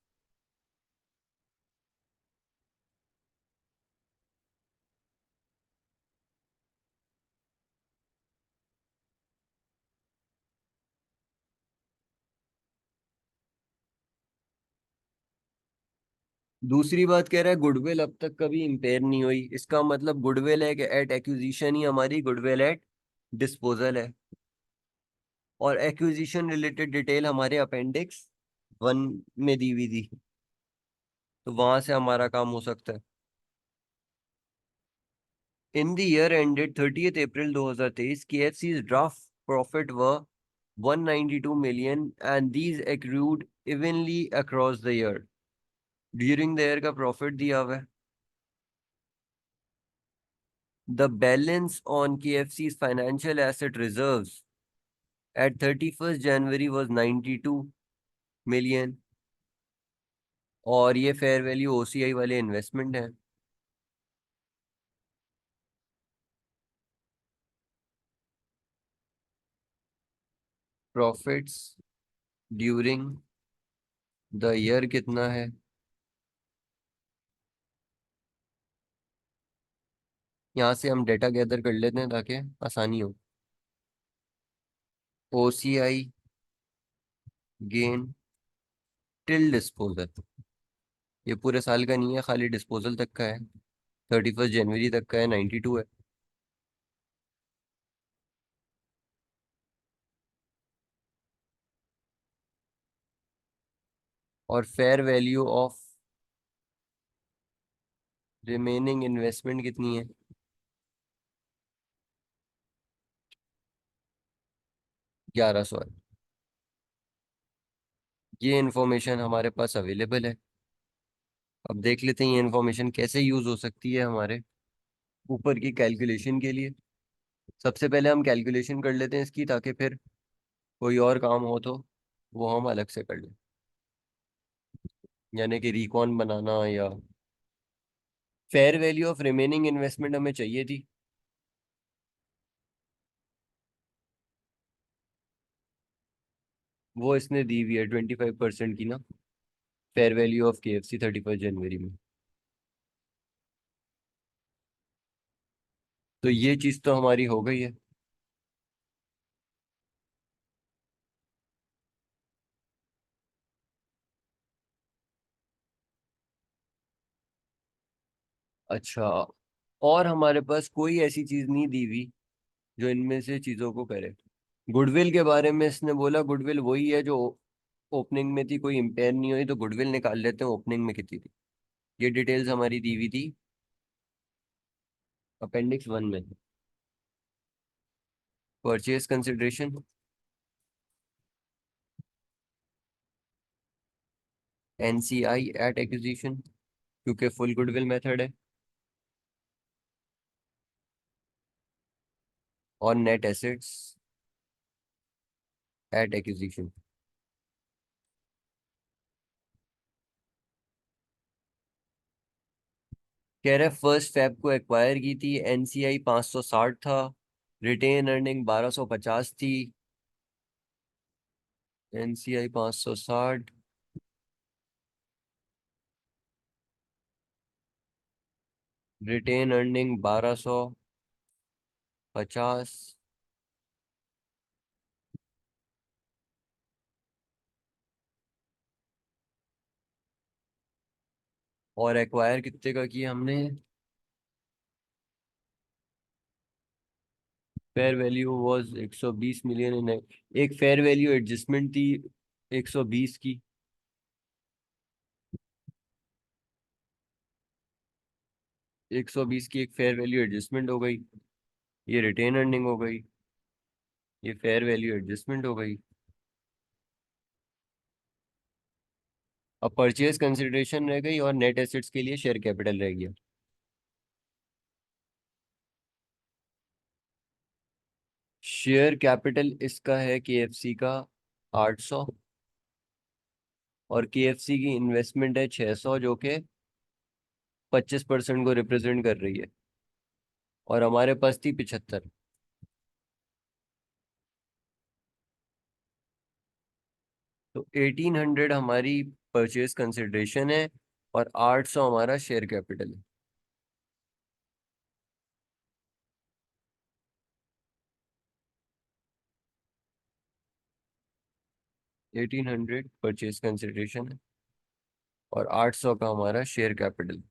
दूसरी बात कह रहा है गुडविल अब तक कभी इंपेयर नहीं हुई, इसका मतलब गुडविल है कि एट एक्विजिशन ही हमारी गुडविल एट डिस्पोजल है, और एक्विजिशन रिलेटेड डिटेल हमारे अपेंडिक्स 1 में दी हुई थी, तो वहां से हमारा काम हो सकता है। In the year ended 30th April 2023, KFC's draft profit व 192 million and these accrued evenly across the year. During the year का प्रॉफिट दिया हुआ है। The balance on KFC's financial asset reserves at 31st January was 92 million, और ये fair value OCI वाले investment है। Profits during the year कितना है? यहाँ से हम डेटा गैदर कर लेते हैं ताकि आसानी हो। ओसीआई गेन टिल डिस्पोजल, ये पूरे साल का नहीं है, खाली डिस्पोजल तक का है, 31st जनवरी तक का है, 92 है। और fair value of remaining investment कितनी है? 1100 है। ये इन्फॉर्मेशन हमारे पास अवेलेबल है। अब देख लेते हैं ये इन्फॉर्मेशन कैसे यूज हो सकती है हमारे ऊपर की कैलकुलेशन के लिए। सबसे पहले हम कैलकुलेशन कर लेते हैं इसकी, ताकि फिर कोई और काम हो तो वो हम अलग से कर लें, यानी कि रिकॉन बनाना या fair value of remaining investment हमें चाहिए थी। वो इसने दी हुई है 25% की ना, fair value of KFC 31st जनवरी में। तो ये चीज तो हमारी हो गई है। अच्छा, और हमारे पास कोई ऐसी चीज नहीं दी हुई जो इनमें से चीजों को करे। गुडविल के बारे में इसने बोला, गुडविल वही है जो ओपनिंग में थी, कोई इम्पेयर नहीं हुई, तो गुडविल निकाल लेते हैं ओपनिंग में कितनी थी। ये डिटेल्स हमारी दी हुई थी अपेंडिक्स 1 में। Purchase consideration, NCI at acquisition, क्योंकि फुल गुडविल मेथड है, और नेट एसेट्स एट एक्विजिशन। कह रहे फर्स्ट फैब को एक्वायर की थी, एनसीआई 560 था, रिटेन अर्निंग 1250 थी। एनसीआई 560, रिटेन अर्निंग 1250, और एक्वायर कितने का किया हमने। Fair value was 120 million in, एक फेयर वैल्यू एडजस्टमेंट थी 120 की। 120 की एक फेयर वैल्यू एडजस्टमेंट हो गई, ये रिटेन अर्निंग हो गई, ये फेयर वैल्यू एडजस्टमेंट हो गई। अब परचेज कंसिडरेशन रह गई और नेट एसेट्स के लिए शेयर कैपिटल रह गया। शेयर कैपिटल इसका है केएफसी का 800, और केएफसी की इन्वेस्टमेंट है 600, जो कि 25% को रिप्रेजेंट कर रही है, और हमारे पास थी 75। तो 1800 हमारी परचेज कंसिडरेशन है, और 800 हमारा शेयर कैपिटल है। 1800 परचेज कंसिडरेशन है, और 800 का हमारा शेयर कैपिटल।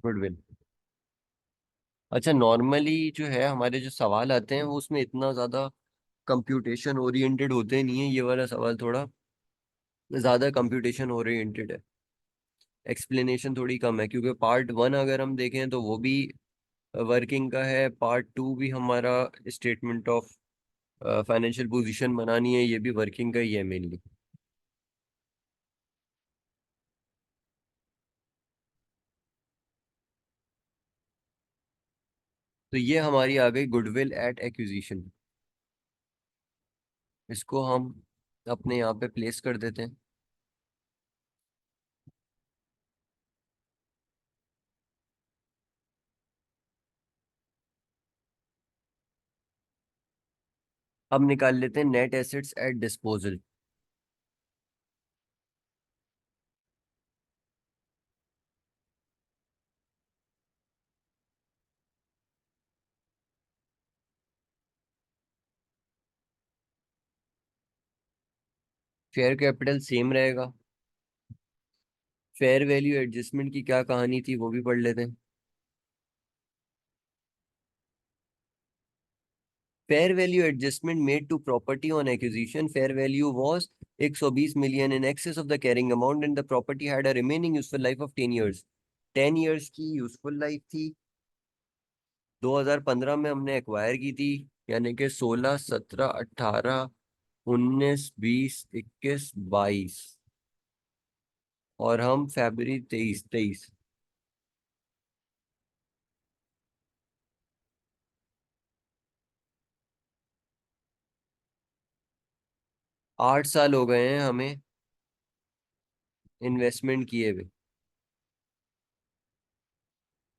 गुडविल। अच्छा, नॉर्मली जो है हमारे जो सवाल आते हैं वो उसमें इतना ज्यादा कंप्यूटेशन ओरिएंटेड होते नहीं है, ये वाला सवाल थोड़ा ज्यादा कंप्यूटेशन ओरिएंटेड है। एक्सप्लेनेशन थोड़ी कम है, क्योंकि पार्ट 1 अगर हम देखें तो वो भी वर्किंग का है, पार्ट 2 भी हमारा स्टेटमेंट ऑफ फाइनेंशियल पोजीशन बनानी है, ये भी वर्किंग का ही है मेनली। तो ये हमारी आ गई गुडविल एट एक्विजिशन। इसको हम अपने यहाँ पे प्लेस कर देते हैं। अब निकाल लेते हैं net assets at disposal. Share capital same रहेगा। फेयर वैल्यू एडजस्टमेंट की क्या कहानी थी वो भी पढ़ लेते हैं। Fair value adjustment made to property on acquisition. Fair value was 120 million in excess of the carrying amount, and the property had a remaining useful life of 10 years. 10 years की यूजफुल लाइफ थी। 2015 में हमने acquire की थी, यानी कि 16, 17, 18, 19, 20, 21, 22, और हम फरवरी 23। 8 साल हो गए हैं हमें इन्वेस्टमेंट किए हुए।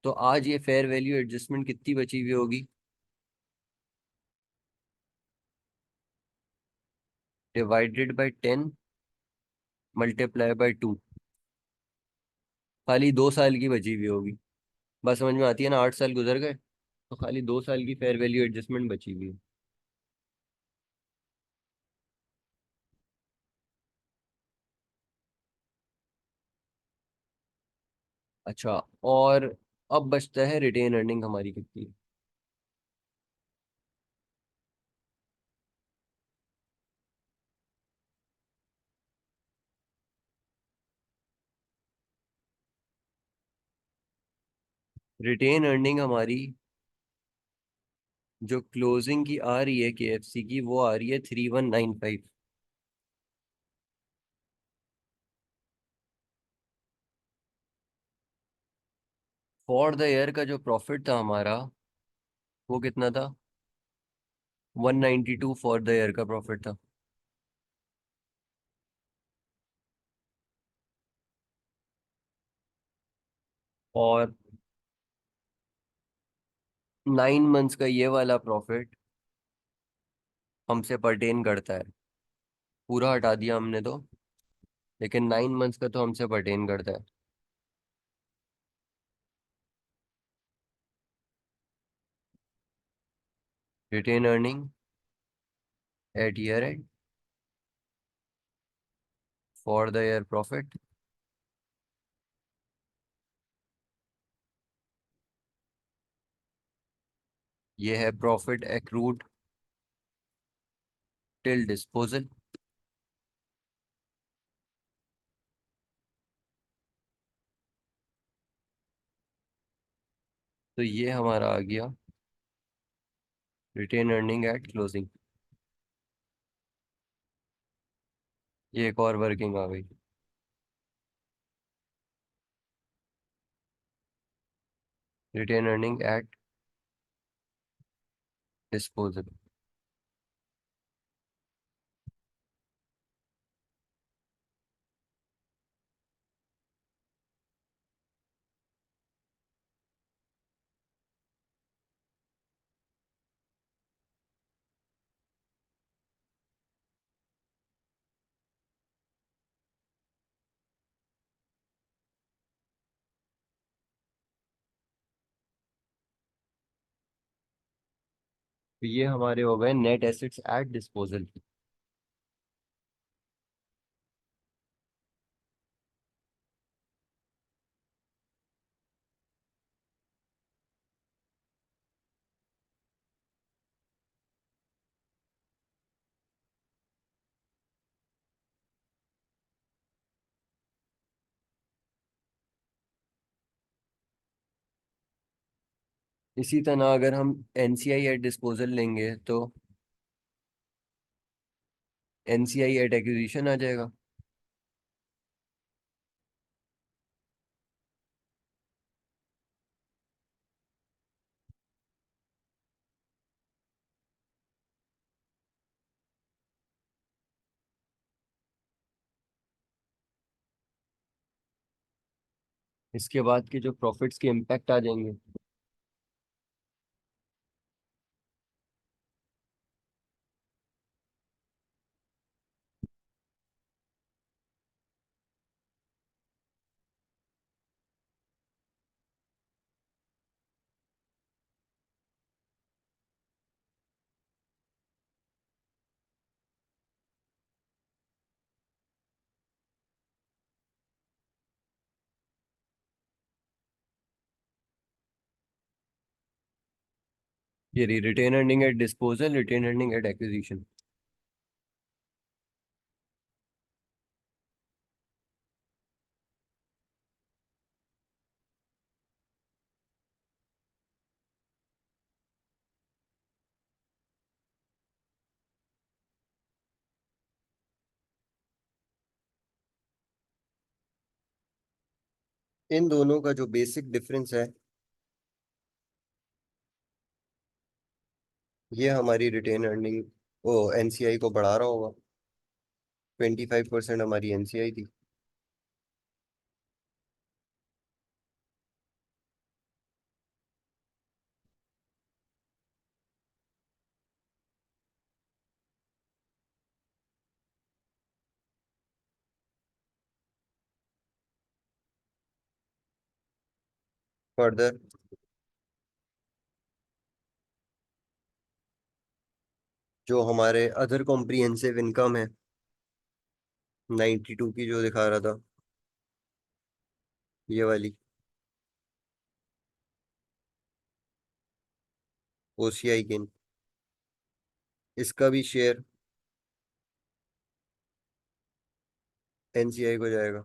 तो आज ये फेयर वैल्यू एडजस्टमेंट कितनी बची हुई होगी? Divided by 10 multiply by 2। खाली 2 साल की बची हुई होगी। बस समझ में आती है ना, 8 साल गुजर गए तो खाली 2 साल की फेयर वैल्यू एडजस्टमेंट बची हुई है। अच्छा। और अब बचता है रिटेन अर्निंग हमारी कितनी है। रिटेन अर्निंग हमारी जो क्लोजिंग की आ रही है केएफसी की, वो आ रही है 3195। फॉर द ईयर का जो प्रॉफिट था हमारा, वो कितना था? 192 फॉर द ईयर का प्रॉफिट था। और 9 मंथ्स का ये वाला प्रॉफिट हमसे परटेन करता है। पूरा हटा दिया हमने तो, लेकिन 9 मंथ्स का तो हमसे परटेन करता है। Retain earning at year end for the year profit, ये है प्रॉफिट एक्रूड टिल डिस्पोजल। तो ये हमारा आ गया रिटेन अर्निंग एट क्लोजिंग। ये एक और वर्किंग आ गई। Retain earning at disposal. तो ये हमारे हो गए नेट एसेट्स एट डिस्पोजल। इसी तरह अगर हम एनसीआई एट डिस्पोजल लेंगे तो एनसीआई एट एक्विजिशन आ जाएगा। इसके बाद के जो प्रॉफिट्स के इम्पैक्ट आ जाएंगे। ये retain earning at disposal, retain earning at acquisition. इन दोनों का जो बेसिक डिफरेंस है, ये हमारी रिटेन अर्निंग वो एनसीआई को बढ़ा रहा होगा। 25% हमारी एनसीआई थी। फर्दर जो हमारे अदर कॉम्प्रिहेंसिव इनकम है 92 की जो दिखा रहा था, ये वाली ओसीआई गेन, इसका भी शेयर एनसीआई को जाएगा।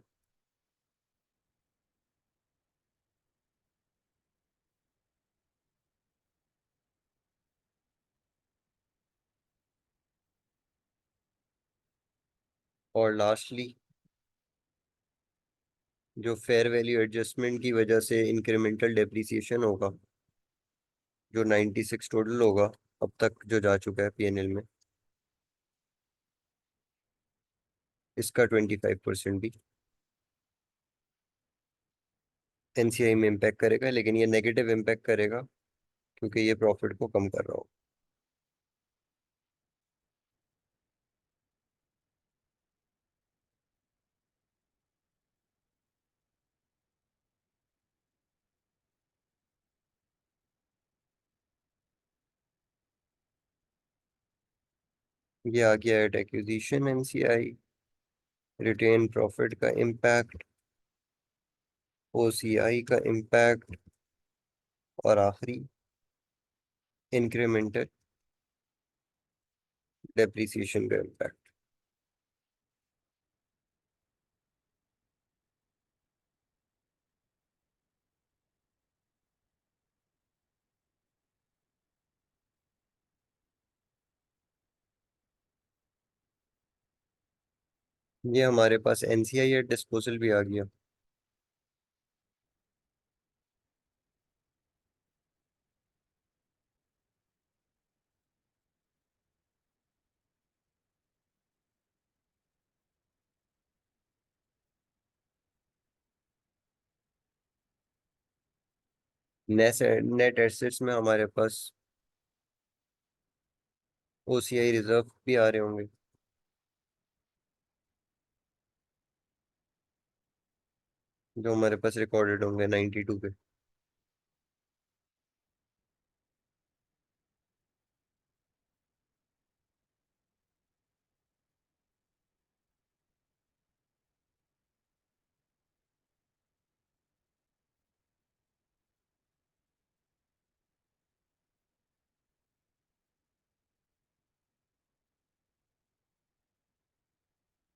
और लास्टली जो फेयर वैल्यू एडजस्टमेंट की वजह से इंक्रीमेंटल डेप्रिसिएशन होगा, जो 96 टोटल होगा अब तक जो जा चुका है पीएनएल में, इसका 25% भी एनसीआई में इम्पैक्ट करेगा, लेकिन ये नेगेटिव इम्पैक्ट करेगा क्योंकि ये प्रॉफिट को कम कर रहा हो। ये आ गया at acquisition NCI, retain profit का इम्पैक्ट, ओसीआई का इम्पैक्ट, और आखिरी इंक्रीमेंटल डेप्रिसिएशन का इम्पैक्ट। ये हमारे पास एनसीआई एट डिस्पोजल भी आ गया। नेट एसेट्स में हमारे पास ओसीआई रिजर्व भी आ रहे होंगे, जो हमारे पास रिकॉर्डेड होंगे 92 पे।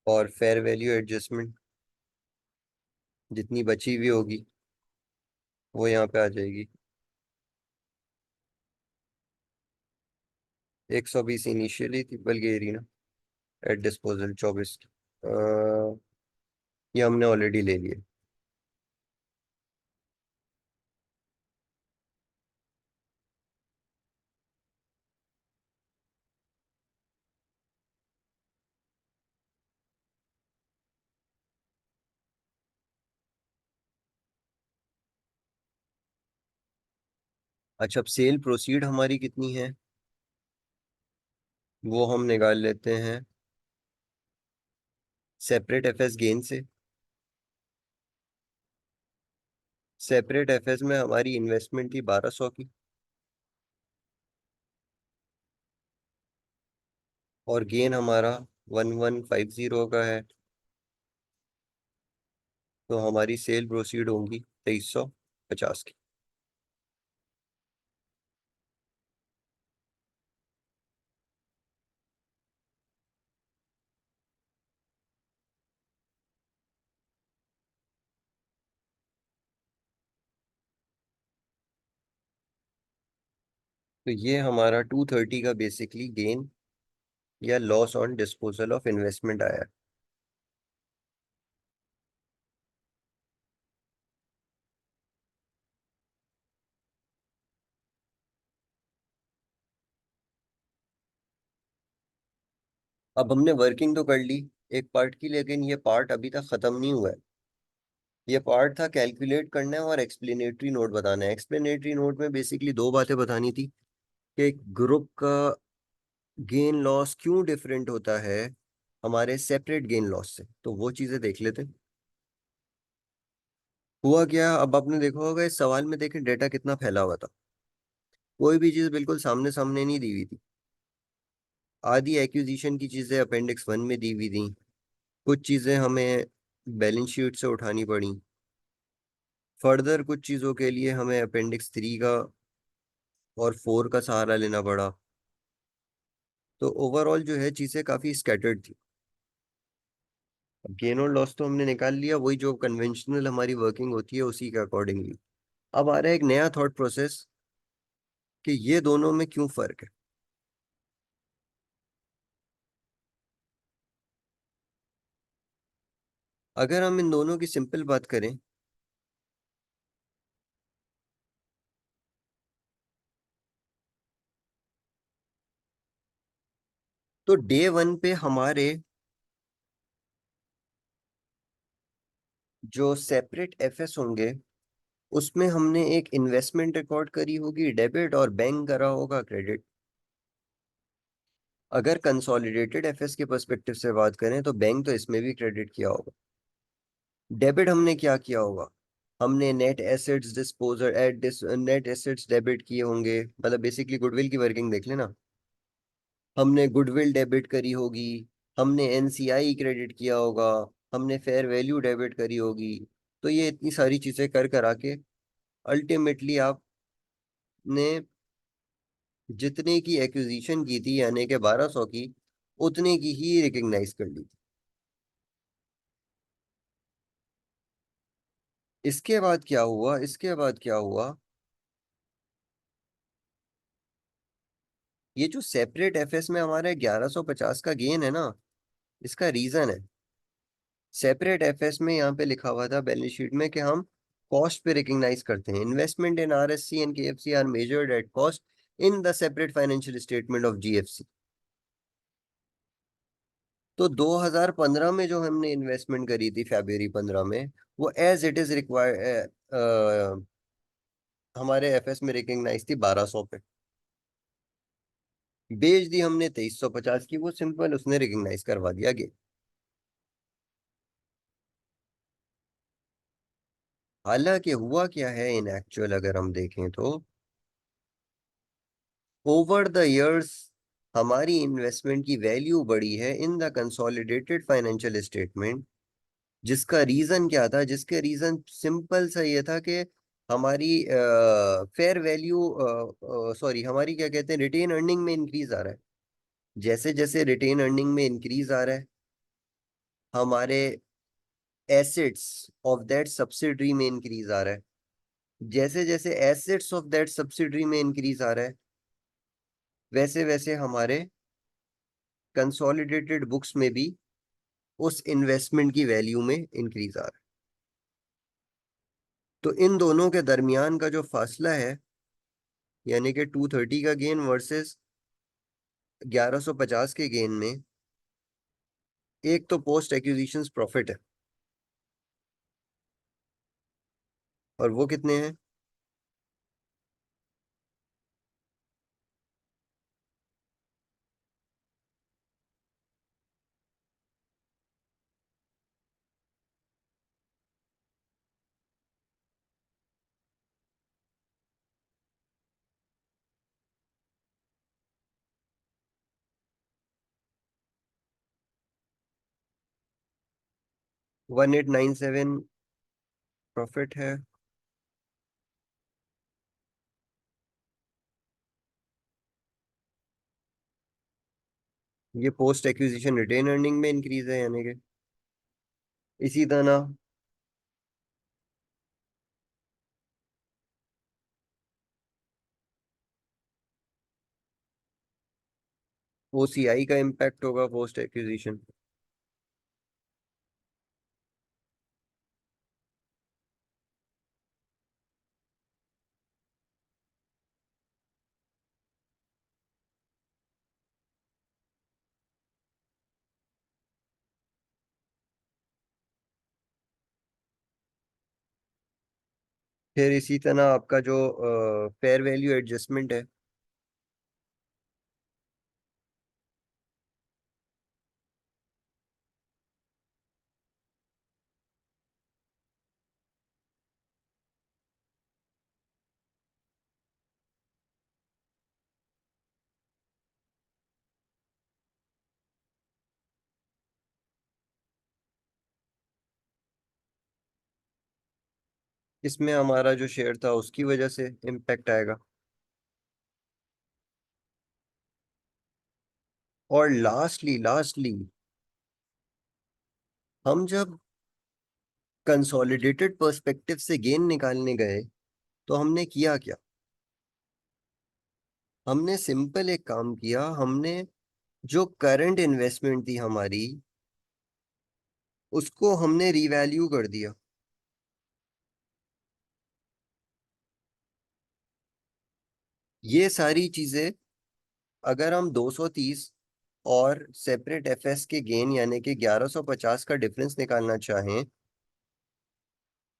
और फेयर वैल्यू एडजस्टमेंट जितनी बची हुई होगी वो यहाँ पे आ जाएगी। 120 इनिशियली थी, बल्कि ये रही ना एट डिस्पोजल 24। ये हमने ऑलरेडी ले लिए। अच्छा, अब सेल प्रोसीड हमारी कितनी है वो हम निकाल लेते हैं सेपरेट एफएस गेन से। सेपरेट एफएस में हमारी इन्वेस्टमेंट थी 1200 की, और गेन हमारा 1150 का है, तो हमारी सेल प्रोसीड होंगी 2350 की। तो ये हमारा 230 का बेसिकली गेन या loss on disposal of investment आया है। अब हमने वर्किंग तो कर ली एक पार्ट की, लेकिन ये पार्ट अभी तक खत्म नहीं हुआ है। ये पार्ट था कैलकुलेट करना है और एक्सप्लेनेटरी नोट बताना है। एक्सप्लेनेटरी नोट में बेसिकली दो बातें बतानी थी कि एक ग्रुप का गेन लॉस क्यों डिफरेंट होता है हमारे सेपरेट गेन लॉस से, तो वो चीजें देख लेते हैं। हुआ क्या, अब आपने देखा होगा इस सवाल में, देखें डेटा कितना फैला हुआ था। कोई भी चीज बिल्कुल सामने सामने नहीं दी हुई थी। आधी एक्विजिशन की चीजें अपेंडिक्स 1 में दी हुई थी। कुछ चीजें हमें बैलेंस शीट से उठानी पड़ी। फर्दर कुछ चीजों के लिए हमें अपेंडिक्स 3 का और 4 का सहारा लेना पड़ा। तो ओवरऑल जो है चीजें काफी स्कैटर्ड थी। गेन और लॉस तो हमने निकाल लिया, वही जो कन्वेंशनल हमारी वर्किंग होती है उसी के अकॉर्डिंगली। अब आ रहा है एक नया थॉट प्रोसेस कि ये दोनों में क्यों फर्क है। अगर हम इन दोनों की सिंपल बात करें, तो डे वन पे हमारे जो सेपरेट एफएस होंगे उसमें हमने एक इन्वेस्टमेंट रिकॉर्ड करी होगी डेबिट, और बैंक करा होगा क्रेडिट। अगर कंसोलिडेटेड एफएस के पर्सपेक्टिव से बात करें तो बैंक तो इसमें भी क्रेडिट किया होगा। डेबिट हमने क्या किया होगा, हमने net assets disposal net assets debit किए होंगे, मतलब बेसिकली गुडविल की वर्किंग देख लेना। हमने गुडविल डेबिट करी होगी, हमने एनसीआई क्रेडिट किया होगा, हमने फेयर वैल्यू डेबिट करी होगी। तो ये इतनी सारी चीजें कर करा के अल्टीमेटली आपने जितने की एक्विजिशन की थी यानी कि 1200 की, उतने की ही रिकग्नाइज कर ली थी। इसके बाद क्या हुआ, इसके बाद क्या हुआ, ये जो सेपरेट एफएस में हमारे 1150 का गेन है ना, इसका रीजन है, सेपरेट एफएस में यहाँ पे लिखा हुआ था बैलेंस शीट में कि हम कॉस्ट पे रिकग्नाइज करते हैं। Investment in RSC and KFC are measured at cost in the separate financial statement of GFC. तो 2015 में जो हमने इन्वेस्टमेंट करी थी फरवरी 15 में, वो एज इट इज रिक्वायर्ड हमारे एफएस में रिकग्नाइज थी 1200 पे। बेच दी हमने 2350 की, वो सिंपल उसने रिकग्नाइज करवा दिया गया। हालांकि हुआ क्या है इन एक्चुअल, अगर हम देखें तो ओवर द इयर्स हमारी इन्वेस्टमेंट की वैल्यू बढ़ी है in the consolidated financial statement. जिसका रीजन क्या था, जिसके रीजन सिंपल सा ये था कि हमारी फेयर वैल्यू, सॉरी हमारी क्या कहते हैं, रिटेन अर्निंग में इंक्रीज आ रहा है। जैसे जैसे रिटेन अर्निंग में इंक्रीज आ रहा है, हमारे एसेट्स ऑफ दैट सब्सिडरी में इंक्रीज आ रहा है। जैसे जैसे एसेट्स ऑफ दैट सब्सिडरी में इंक्रीज आ रहा है, वैसे वैसे हमारे कंसोलिडेटेड बुक्स में भी उस इन्वेस्टमेंट की वैल्यू में इंक्रीज आ रहा है। तो इन दोनों के दरमियान का जो फासला है, यानी कि 230 का गेन वर्सेस 1150 के गेन में, एक तो पोस्ट एक्विजिशन प्रॉफिट है, और वो कितने हैं, 1897 प्रॉफिट है। ये पोस्ट एक्विजिशन रिटेन अर्निंग में इंक्रीज है, यानी कि इसी तरह ओसीआई का इम्पैक्ट होगा पोस्ट एक्विजिशन। फिर इसी तरह आपका जो फेयर वैल्यू एडजस्टमेंट है, इसमें हमारा जो शेयर था उसकी वजह से इम्पैक्ट आएगा। और लास्टली हम जब कंसोलिडेटेड पर्सपेक्टिव से गेन निकालने गए तो हमने किया क्या? हमने सिंपल एक काम किया, हमने जो करंट इन्वेस्टमेंट थी हमारी उसको हमने रीवैल्यू कर दिया। ये सारी चीजें अगर हम 230 और सेपरेट एफएस के गेन यानी कि 1150 का डिफरेंस निकालना चाहें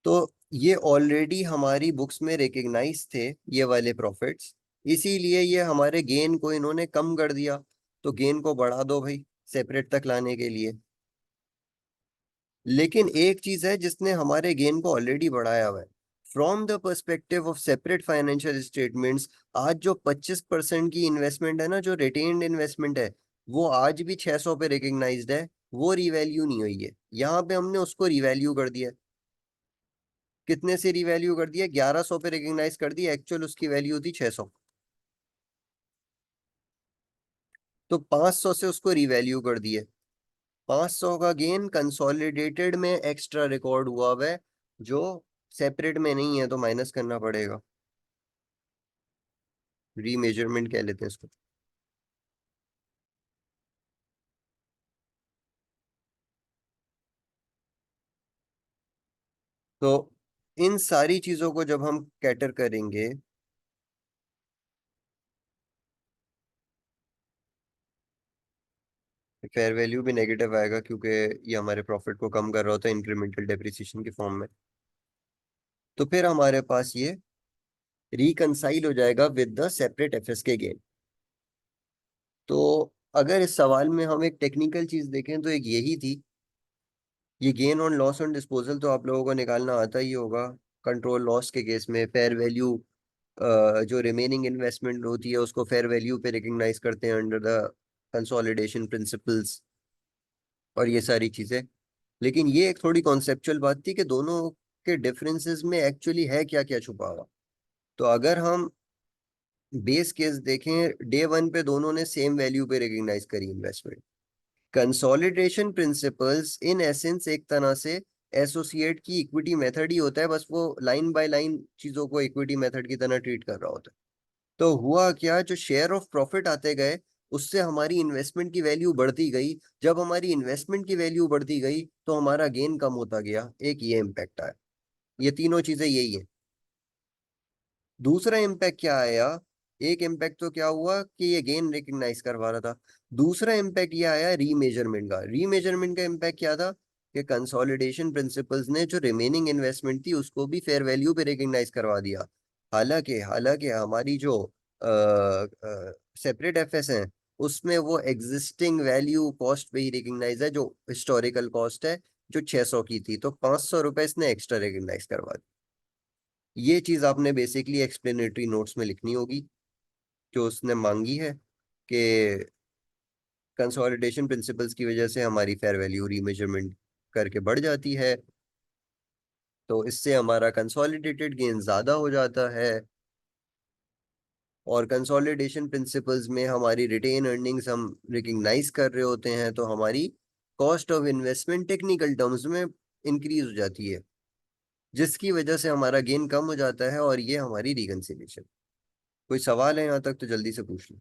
तो ये ऑलरेडी हमारी बुक्स में रिकग्नाइज थे, ये वाले प्रॉफिट्स। इसीलिए ये हमारे गेन को इन्होंने कम कर दिया। तो गेन को बढ़ा दो भाई, सेपरेट तक लाने के लिए। लेकिन एक चीज है जिसने हमारे गेन को ऑलरेडी बढ़ाया हुआ है। From the perspective of separate financial statements, आज जो 25% की इन्वेस्टमेंट है ना, जो रिटेन्ड इन्वेस्टमेंट है, वो आज भी 600 पे रिकग्नाइज्ड है। वो रिवैल्यू नहीं हुई है, यहाँ पे हमने उसको रिवैल्यू कर दिया। कितने से रिवैल्यू कर दिया? 1100 पे रिकग्नाइज कर दिया, एक्चुअल उसकी वैल्यू थी 600। तो 500 से उसको रिवैल्यू कर दिया। 500 का गेन कंसोलिडेटेड में एक्स्ट्रा रिकॉर्ड हुआ है, जो सेपरेट में नहीं है, तो माइनस करना पड़ेगा। रीमेजरमेंट कह लेते हैं इसको। तो इन सारी चीजों को जब हम कैटर करेंगे, फेयर वैल्यू भी नेगेटिव आएगा क्योंकि ये हमारे प्रॉफिट को कम कर रहा होता है इंक्रीमेंटल डेप्रिसिएशन के फॉर्म में। तो फिर हमारे पास ये रिकंसाइल हो जाएगा विद द सेपरेट एफएस के गेन। तो अगर इस सवाल में हम एक टेक्निकल चीज देखें तो एक यही थी। ये gain on loss on disposal तो आप लोगों को निकालना आता ही होगा। कंट्रोल लॉस के केस में फेयर वैल्यू, जो रिमेनिंग इन्वेस्टमेंट होती है उसको फेयर वैल्यू पे रिकग्नाइज करते हैं अंडर द कंसोलिडेशन प्रिंसिपल्स, और ये सारी चीजें। लेकिन ये एक थोड़ी कॉन्सेप्चुअल बात थी कि दोनों के डिफरेंसेस में एक्चुअली है क्या क्या छुपा हुआ। तो अगर हम बेस केस देखें, डे वन पे दोनों ने सेम वैल्यू पे रिकग्नाइज करी investment. Consolidation principles in essence एक तरह से एसोसिएट की इक्विटी मेथड ही होता है, बस वो लाइन बाय लाइन चीजों को इक्विटी मेथड की तरह ट्रीट कर रहा होता है। तो हुआ क्या, जो शेयर ऑफ प्रॉफिट आते गए उससे हमारी इन्वेस्टमेंट की वैल्यू बढ़ती गई। जब हमारी इन्वेस्टमेंट की वैल्यू बढ़ती गई तो हमारा गेन कम होता गया। एक ये इम्पैक्ट आया। ये तीनों चीजें यही है। दूसरा इम्पैक्ट क्या आया? एक इम्पैक्ट तो क्या हुआ कि ये गेन रिकग्नाइज करवा रहा था। दूसरा इम्पैक्ट ये आया रीमेजरमेंट का। रीमेजरमेंट का इम्पैक्ट क्या था कि कंसोलिडेशन प्रिंसिपल्स ने जो रिमेनिंग इन्वेस्टमेंट थी उसको भी फेयर वैल्यू पे रिकग्नाइज करवा दिया। हालांकि हालांकि हमारी जो सेपरेट एफएस हैं उसमें वो एग्जिस्टिंग वैल्यू कॉस्ट पे ही रिकग्नाइज है, जो हिस्टोरिकल कॉस्ट है, जो 600 की थी। तो 500 रुपए इसने एक्स्ट्रा रिकग्नाइज करवा दी। ये चीज आपने बेसिकली एक्सप्लेनेटरी नोट्स में लिखनी होगी, जो उसने मांगी है कि कंसोलिडेशन प्रिंसिपल्स की वजह से हमारी फेयर वैल्यू रीमेजरमेंट करके बढ़ जाती है, तो इससे हमारा कंसोलिडेटेड गेन ज्यादा हो जाता है। और कंसोलिडेशन प्रिंसिपल्स में हमारी रिटेन अर्निंग्स हम रिकग्नाइज कर रहे होते हैं, तो हमारी cost of investment technical terms में इंक्रीज हो जाती है, जिसकी वजह से हमारा गेन कम हो जाता है। और ये हमारी रिकंसिलिएशन। कोई सवाल है यहाँ तक तो जल्दी से पूछ लो।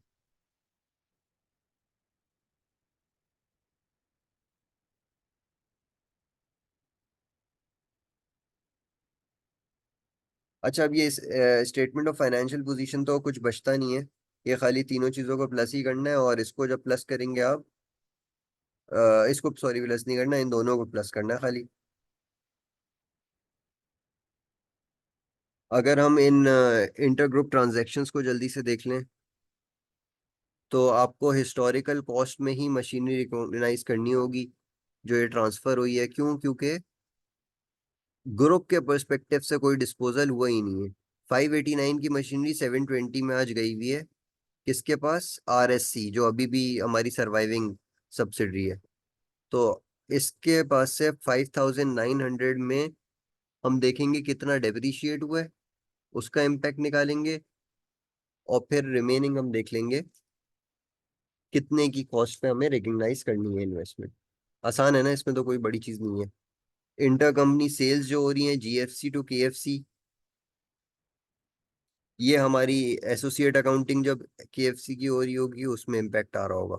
अच्छा, अब ये स्टेटमेंट ऑफ फाइनेंशियल पोजीशन तो कुछ बचता नहीं है। ये खाली तीनों चीजों को प्लस ही करना है, और इसको जब प्लस करेंगे आप, इसको सॉरी प्लस नहीं करना, इन दोनों को प्लस करना है खाली। अगर हम इन इंटर ग्रुप ट्रांजैक्शंस को जल्दी से देख लें तो आपको हिस्टोरिकल कॉस्ट में ही मशीनरी रिकॉग्नाइज करनी होगी जो ये ट्रांसफर हुई है। क्यों? क्योंकि ग्रुप के पर्सपेक्टिव से कोई डिस्पोजल हुआ ही नहीं है। 589 की मशीनरी 720 में आज गई हुई है। किसके पास? आरएससी, जो अभी भी हमारी सर्वाइविंग सब्सिडरी है। तो इसके पास से 5900 में हम देखेंगे कितना डेप्रिशिएट हुआ है, उसका इम्पैक्ट निकालेंगे, और फिर रिमेनिंग हम देख लेंगे कितने की कॉस्ट पे हमें रिकग्नाइज करनी है इन्वेस्टमेंट। आसान है ना, इसमें तो कोई बड़ी चीज नहीं है। इंटर कंपनी सेल्स जो हो रही है जीएफसी टू केएफसी, ये हमारी एसोसिएट अकाउंटिंग जब केएफसी की हो रही होगी उसमें इम्पैक्ट आ रहा होगा।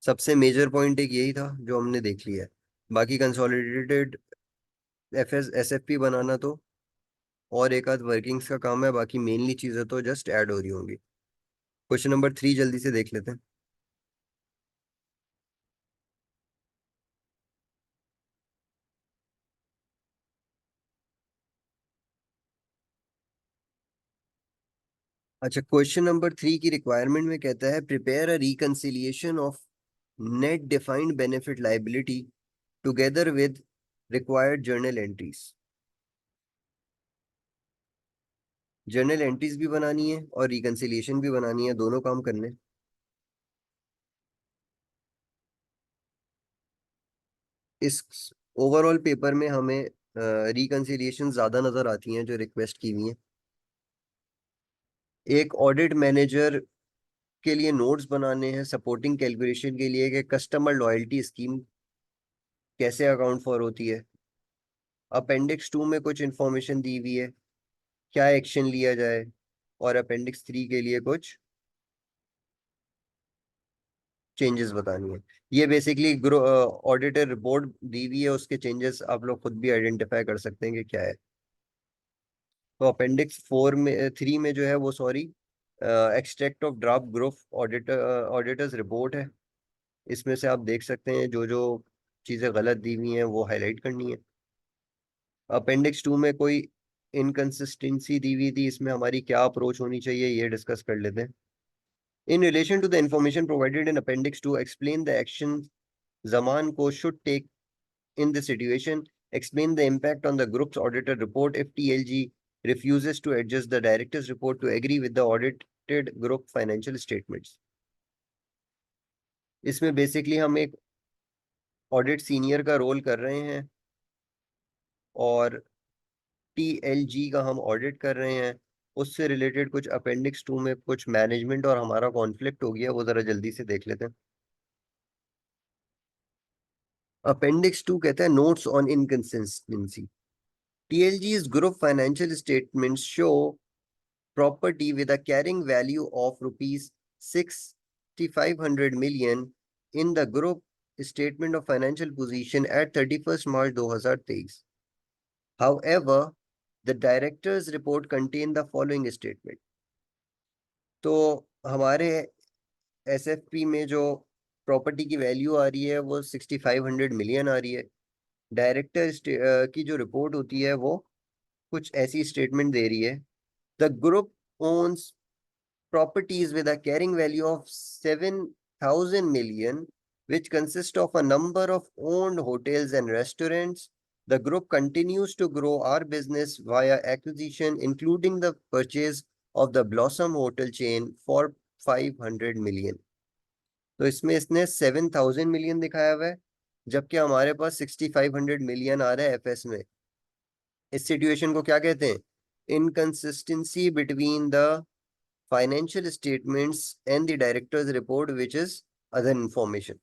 सबसे मेजर पॉइंट एक यही था जो हमने देख लिया है। बाकी कंसोलिडेटेड एफएस एसएफपी बनाना तो और एक आध वर्किंग्स का काम है, बाकी मेनली चीजें तो जस्ट ऐड हो रही होंगी। क्वेश्चन नंबर 3 जल्दी से देख लेते हैं। अच्छा, क्वेश्चन नंबर 3 की रिक्वायरमेंट में कहता है prepare a reconciliation of net defined benefit liability together with required journal entries. Journal entries भी बनानी है और रिकंसिलिएशन भी बनानी है, दोनों काम करने हैं। इस ओवरऑल पेपर में हमें रिकंसिलिएशन ज्यादा नजर आती हैं जो रिक्वेस्ट की हुई है। एक ऑडिट मैनेजर के लिए नोट्स बनाने हैं सपोर्टिंग कैलकुलेशन के लिए कि कस्टमर लॉयल्टी स्कीम कैसे अकाउंट फॉर होती है। अपेंडिक्स 2 में कुछ इंफॉर्मेशन दी हुई है, क्या एक्शन लिया जाए, और अपेंडिक्स 3 के लिए कुछ चेंजेस बतानी है। ये बेसिकली ऑडिटर रिपोर्ट दी हुई है, उसके चेंजेस आप लोग खुद भी आइडेंटिफाई कर सकते हैं कि क्या है। तो अपेंडिक्स 4 में 3 में जो है वो sorry extract of draft group auditors report है। इसमें से आप देख सकते हैं जो जो चीज़ें गलत दी हुई हैं वो हाईलाइट करनी है। अपेंडिक्स 2 में कोई इनकंसिस्टेंसी दी हुई थी, इसमें हमारी क्या अप्रोच होनी चाहिए ये डिस्कस कर लेते हैं। In relation to the information provided in appendix 2 explain the action Zaman को should take in the situation, explain the impact on the group's auditor report if TLG refuses to adjust the director's report to agree with the audited group financial statements। इसमें basically हम एक audit senior का role कर रहे हैं और TLG का हम ऑडिट कर रहे हैं। उससे रिलेटेड कुछ अपेंडिक्स 2 में कुछ मैनेजमेंट और हमारा कॉन्फ्लिक्ट हो गया, वो जरा जल्दी से देख लेते हैं। अपेंडिक्स 2 कहता है notes on inconsistency. TLG's group financial statements show property with a carrying value of rupees 6,500 million in the group statement of financial position at 31st March 2023. However, the director's report contained the following statement। तो हमारे SFP में जो property की value आ रही है वो 6,500 million आ रही है। डायरेक्टर की जो रिपोर्ट होती है वो कुछ ऐसी स्टेटमेंट दे रही है। The group owns properties with a carrying value of 7,000 million, which consist of a number of owned hotels and restaurants. The group continues to grow our business via acquisition, including the purchase of the Blossom Hotel chain for 500 million। तो इसमें इसने 7,000 million दिखाया हुआ है, जबकि हमारे पास 6,500 million आ रहा है एफएस में। इस सिचुएशन को क्या कहते हैं? Inconsistency between the financial statements and the director's report, which is other information।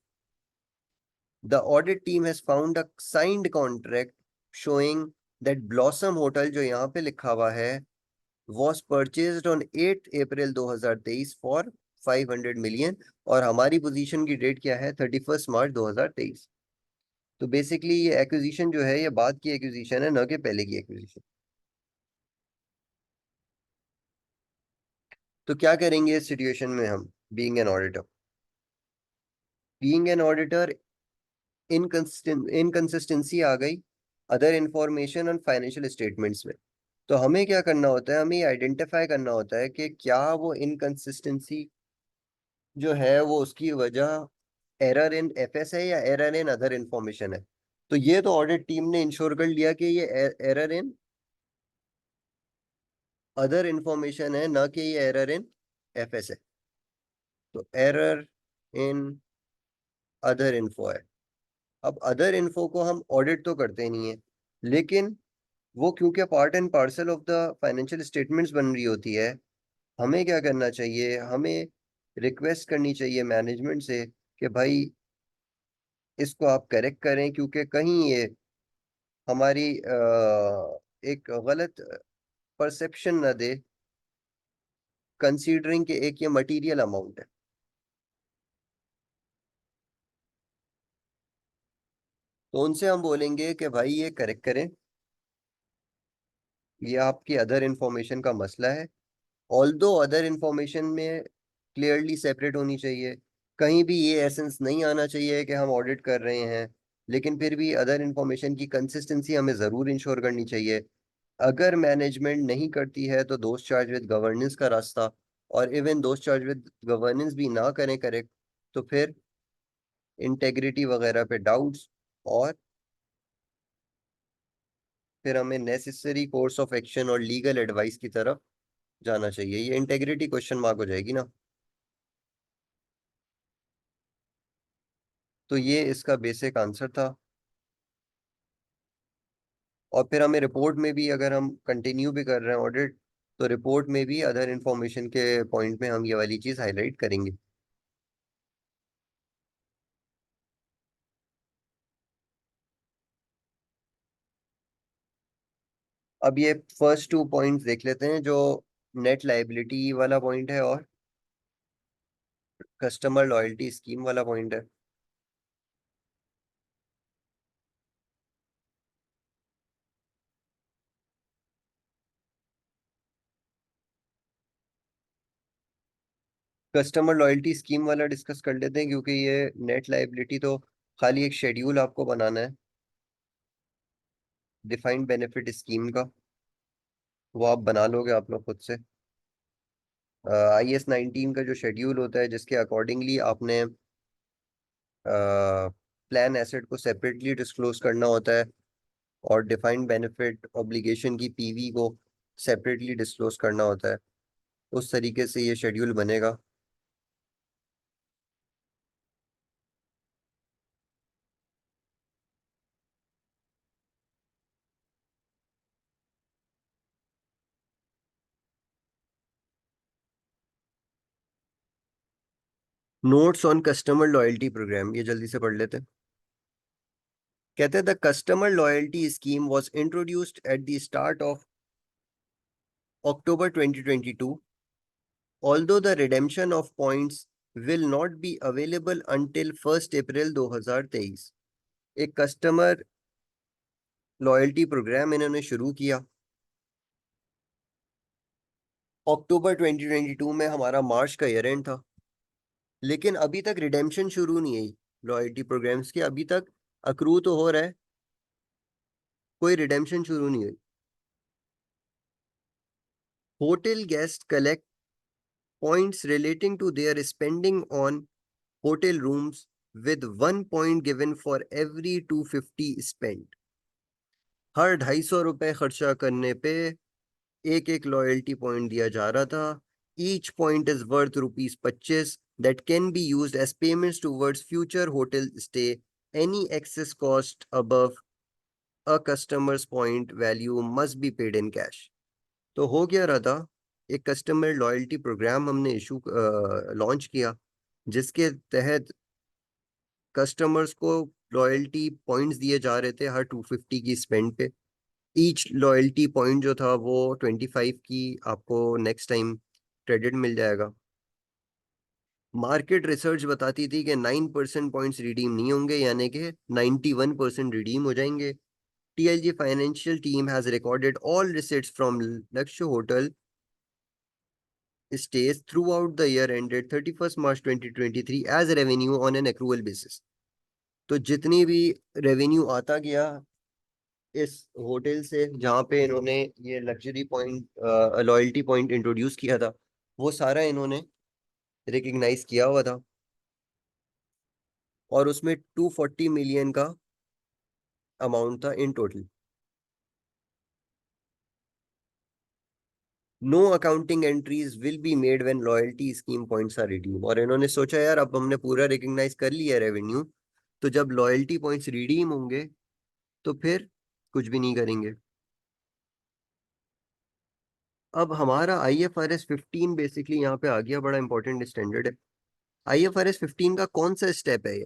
The audit team has found a signed contract showing that Blossom Hotel जो यहाँ पे लिखा हुआ है was purchased on 8 April 2023 for 500 million, और हमारी position की date क्या है? 31 मार्च 2023। तो बेसिकली ये एक्विजिशन जो है ये बाद की एक्विजिशन है, न कि पहले की एक्विजिशन। तो क्या करेंगे इस सिचुएशन में हम being an auditor? Being an auditor inconsistency आ गई अदर इंफॉर्मेशन और फाइनेंशियल स्टेटमेंट्स में। तो हमें क्या करना होता है? हमें आइडेंटिफाई करना होता है कि क्या वो इनकंसिस्टेंसी जो है वो उसकी वजह एरर इन एफएस है या एरर इन अदर इंफॉर्मेशन है। तो ये तो ऑडिट टीम ने इंश्योर कर लिया कि ये एरर इन अदर इंफॉर्मेशन है, ना कि ये एरर इन एफएस है। तो एरर इन अदर इन्फो है। अब अदर इन्फो को हम ऑडिट तो करते नहीं है, लेकिन वो क्योंकि part and parcel of the financial statements बन रही होती है, हमें क्या करना चाहिए, हमें रिक्वेस्ट करनी चाहिए मैनेजमेंट से कि भाई इसको आप करेक्ट करें, क्योंकि कहीं ये हमारी एक गलत परसेप्शन न दे, कंसीडरिंग कि एक ये मटेरियल अमाउंट है। तो उनसे हम बोलेंगे कि भाई ये करेक्ट करें, ये आपकी अदर इंफॉर्मेशन का मसला है। ऑल्दो अदर इंफॉर्मेशन में क्लियरली सेपरेट होनी चाहिए, कहीं भी ये एसेंस नहीं आना चाहिए कि हम ऑडिट कर रहे हैं, लेकिन फिर भी अदर इंफॉर्मेशन की कंसिस्टेंसी हमें ज़रूर इंश्योर करनी चाहिए। अगर मैनेजमेंट नहीं करती है तो दोस्त चार्ज विद गवर्नेंस का रास्ता, और इवन दोस्त चार्ज विद गवर्नेंस भी ना करें करेक्ट, तो फिर इंटेग्रिटी वगैरह पे डाउट्स, और फिर हमें नेसेसरी कोर्स ऑफ एक्शन और लीगल एडवाइस की तरफ जाना चाहिए। ये इंटेग्रिटी क्वेश्चन मार्क हो जाएगी ना। तो ये इसका बेसिक आंसर था। और फिर हमें रिपोर्ट में भी, अगर हम कंटिन्यू भी कर रहे हैं ऑडिट, तो रिपोर्ट में भी अदर इंफॉर्मेशन के पॉइंट में हम ये वाली चीज हाईलाइट करेंगे। अब ये फर्स्ट टू पॉइंट्स देख लेते हैं, जो नेट लायबिलिटी वाला पॉइंट है और कस्टमर लॉयल्टी स्कीम वाला पॉइंट है। कस्टमर लॉयल्टी स्कीम वाला डिस्कस कर लेते हैं, क्योंकि ये नेट लायबिलिटी तो खाली एक शेड्यूल आपको बनाना है डिफाइंड बेनिफिट स्कीम का, वो आप बना लोगे आप लोग खुद से। IS 19 का जो शेड्यूल होता है, जिसके अकॉर्डिंगली आपने प्लान एसेट को सेपरेटली डिस्क्लोज करना होता है, और डिफाइंड बेनिफिट ऑब्लिगेशन की PV को सेपरेटली डिस्क्लोज करना होता है। उस तरीके से ये शेड्यूल बनेगा। Notes on customer loyalty programme, ये जल्दी से पढ़ लेते हैं। कहते हैं the customer loyalty scheme was introduced at the start of October 2022, although the redemption of points will not be available until 1st April 2023। एक कस्टमर लॉयल्टी प्रोग्राम इन्होंने शुरू किया अक्टूबर 2022 में, हमारा मार्च का ईयर एंड था, लेकिन अभी तक रिडेम्पशन शुरू नहीं हुई लॉयल्टी प्रोग्राम्स की। अभी तक अक्रू तो हो रहा है, कोई रिडेम्पशन शुरू नहीं हुई। Hotel guest collect points relating to their spending on hotel rooms, with 1 point given for every 250 spent। हर 250 रुपए खर्चा करने पे एक एक लॉयल्टी पॉइंट दिया जा रहा था। Each point is worth ₹25 that can be used as payments towards future hotel stay। Any excess cost above a customer's point value must be paid in cash। तो हो गया रहा था, एक कस्टमर लॉयल्टी प्रोग्राम हमने इशू लॉन्च किया, जिसके तहत कस्टमर्स को लॉयल्टी पॉइंट्स दिए जा रहे थे हर 250 की स्पेंड पे। ईच लॉयल्टी पॉइंट जो था वो 25 की आपको नेक्स्ट टाइम क्रेडिट मिल जाएगा। मार्केट रिसर्च बताती थी कि 9% पॉइंट्स रिडीम नहीं होंगे, यानी कि 91% रिडीम हो जाएंगे। TLG financial team has recorded all receipts from लक्ष्य hotel stays throughout the year ended 31st March 2023 as revenue on an accrual basis। तो जितनी भी रेवेन्यू आता गया इस होटल से, जहाँ पे इन्होंने ये luxury point loyalty point introduce किया था, वो सारा इन्होंने रिकग्नाइज किया हुआ था, और उसमें 240 मिलियन का अमाउंट था in total. No accounting entries will be made when loyalty scheme points are redeem. और इन्होंने सोचा यार अब हमने पूरा रिकग्नाइज कर लिया रेवेन्यू, तो जब लॉयल्टी पॉइंट्स रिडीम होंगे तो फिर कुछ भी नहीं करेंगे। अब हमारा IFRS 15 बेसिकली यहाँ पे आ गया, बड़ा इंपॉर्टेंट स्टैंडर्ड है। IFRS 15 का कौन सा स्टेप है ये?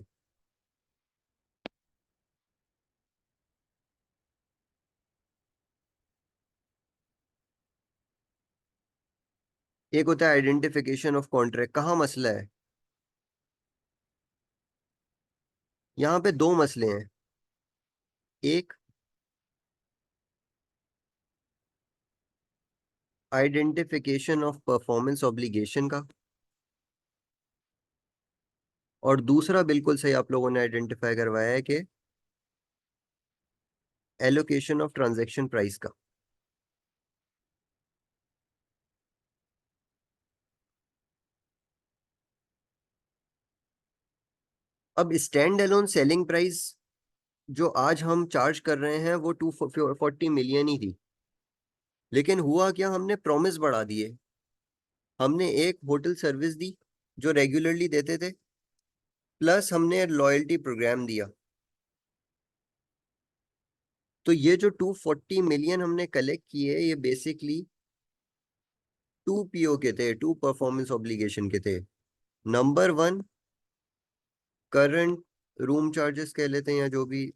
एक होता है आइडेंटिफिकेशन ऑफ कॉन्ट्रैक्ट। कहाँ मसला है? यहाँ पे दो मसले हैं। एक, आइडेंटिफिकेशन ऑफ परफॉर्मेंस ऑब्लिगेशन का, और दूसरा बिल्कुल सही आप लोगों ने आइडेंटिफाई करवाया है कि एलोकेशन ऑफ ट्रांजैक्शन प्राइस का। अब स्टैंड अलोन सेलिंग प्राइस जो आज हम चार्ज कर रहे हैं वो 240 मिलियन ही थी, लेकिन हुआ क्या, हमने प्रॉमिस बढ़ा दिए। हमने एक होटल सर्विस दी जो रेगुलरली देते थे, प्लस हमने लॉयल्टी प्रोग्राम दिया। तो ये जो 240 मिलियन हमने कलेक्ट किए, ये बेसिकली 2 PO के थे, 2 परफॉर्मेंस ऑब्लिगेशन के थे। नंबर 1, करंट रूम चार्जेस कह लेते हैं या जो भी,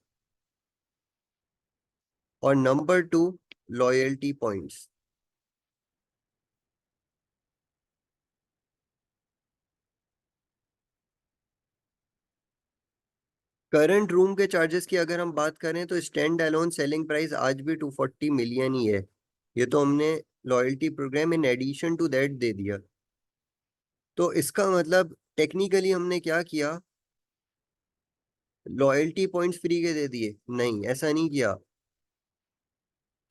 और number 2, loyalty points. Current room के चार्जेस की अगर हम बात करें तो स्टैंड अलोन सेलिंग प्राइस आज भी 240 मिलियन ही है। ये तो हमने loyalty programme in addition to that दे दिया। तो इसका मतलब टेक्निकली हमने क्या किया, लॉयल्टी पॉइंट्स फ्री के दे दिए? नहीं, ऐसा नहीं किया।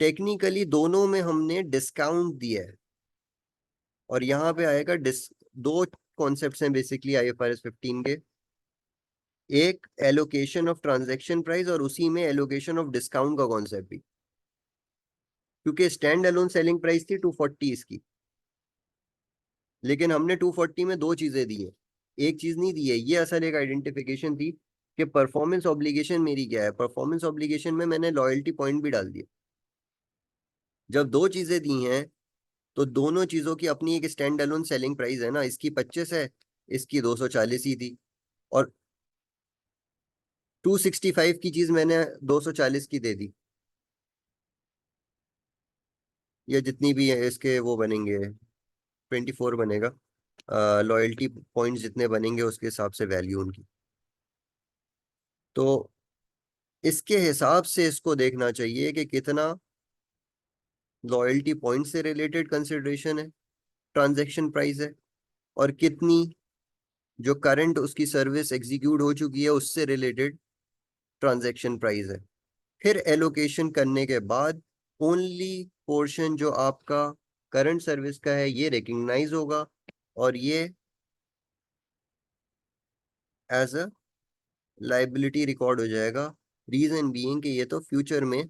टेक्निकली दोनों में हमने डिस्काउंट दिया है। और यहाँ पे आएगा दो कॉन्सेप्ट्स हैं बेसिकली IFRS 15 के। एक एलोकेशन ऑफ ट्रांजैक्शन प्राइस, और उसी में एलोकेशन ऑफ डिस्काउंट का कॉन्सेप्ट भी। क्योंकि स्टैंड अलोन सेलिंग प्राइस थी 240 इसकी, लेकिन हमने 240 में दो चीजें दी हैं, एक चीज नहीं दी है। ये असल एक आइडेंटिफिकेशन थी कि परफॉर्मेंस ऑब्लिगेशन मेरी क्या है। परफॉर्मेंस ऑब्लिगेशन में मैंने लॉयल्टी पॉइंट भी डाल दिया। जब दो चीजें दी हैं तो दोनों चीजों की अपनी एक स्टैंड अलोन सेलिंग प्राइस है ना। इसकी 25 है, इसकी 240 ही थी। और 265 की चीज मैंने 240 की दे दी, या जितनी भी है इसके वो बनेंगे, 24 बनेगा। लॉयल्टी पॉइंट्स जितने बनेंगे उसके हिसाब से वैल्यू उनकी। तो इसके हिसाब से इसको देखना चाहिए कि कितना लॉयल्टी पॉइंट से रिलेटेड कंसिडरेशन है, ट्रांजैक्शन प्राइस है, और कितनी जो करंट उसकी सर्विस एग्जीक्यूट हो चुकी है उससे रिलेटेड ट्रांजैक्शन प्राइस है। फिर एलोकेशन करने के बाद ओनली पोर्शन जो आपका करंट सर्विस का है ये रिकग्नाइज होगा, और ये एज अ लाइबिलिटी रिकॉर्ड हो जाएगा। रीजन बीइंग कि ये तो फ्यूचर में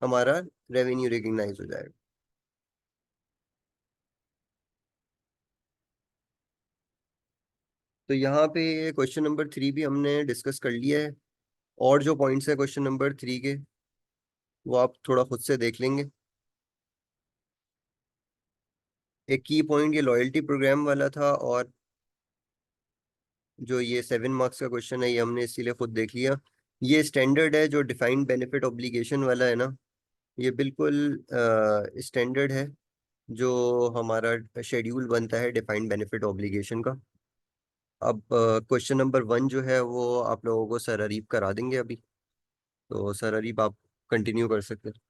हमारा रेवेन्यू रिकग्नाइज हो जाएगा। तो यहाँ पे क्वेश्चन नंबर 3 भी हमने डिस्कस कर लिया है। और जो पॉइंट्स है क्वेश्चन नंबर 3 के, वो आप थोड़ा खुद से देख लेंगे। एक की पॉइंट ये लॉयल्टी प्रोग्राम वाला था, और जो ये 7 मार्क्स का क्वेश्चन है ये हमने इसीलिए खुद देख लिया। ये स्टैंडर्ड है जो डिफाइंड बेनिफिट ऑब्लिगेशन वाला है ना, ये बिल्कुल स्टैंडर्ड है जो हमारा शेड्यूल बनता है डिफाइंड बेनिफिट ऑब्लिगेशन का। अब क्वेश्चन नंबर 1 जो है वो आप लोगों को सर अरीब करा देंगे अभी। तो सर अरीब आप कंटिन्यू कर सकते हैं।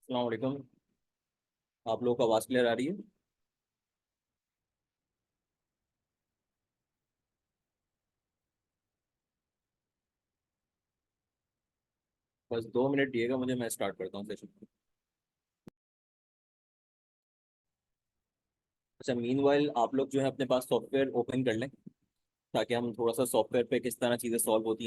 अस्सलाम वालेकुम। आप लोगों को आवाज़ क्लियर आ रही है? बस 2 मिनट दिएगा मुझे, मैं स्टार्ट करता हूँ सेशन। अच्छा, मीनवाइल आप लोग जो है अपने पास सॉफ्टवेयर ओपन कर लें, ताकि हम थोड़ा सा सॉफ्टवेयर पे किस तरह चीज़ें सॉल्व होती हैं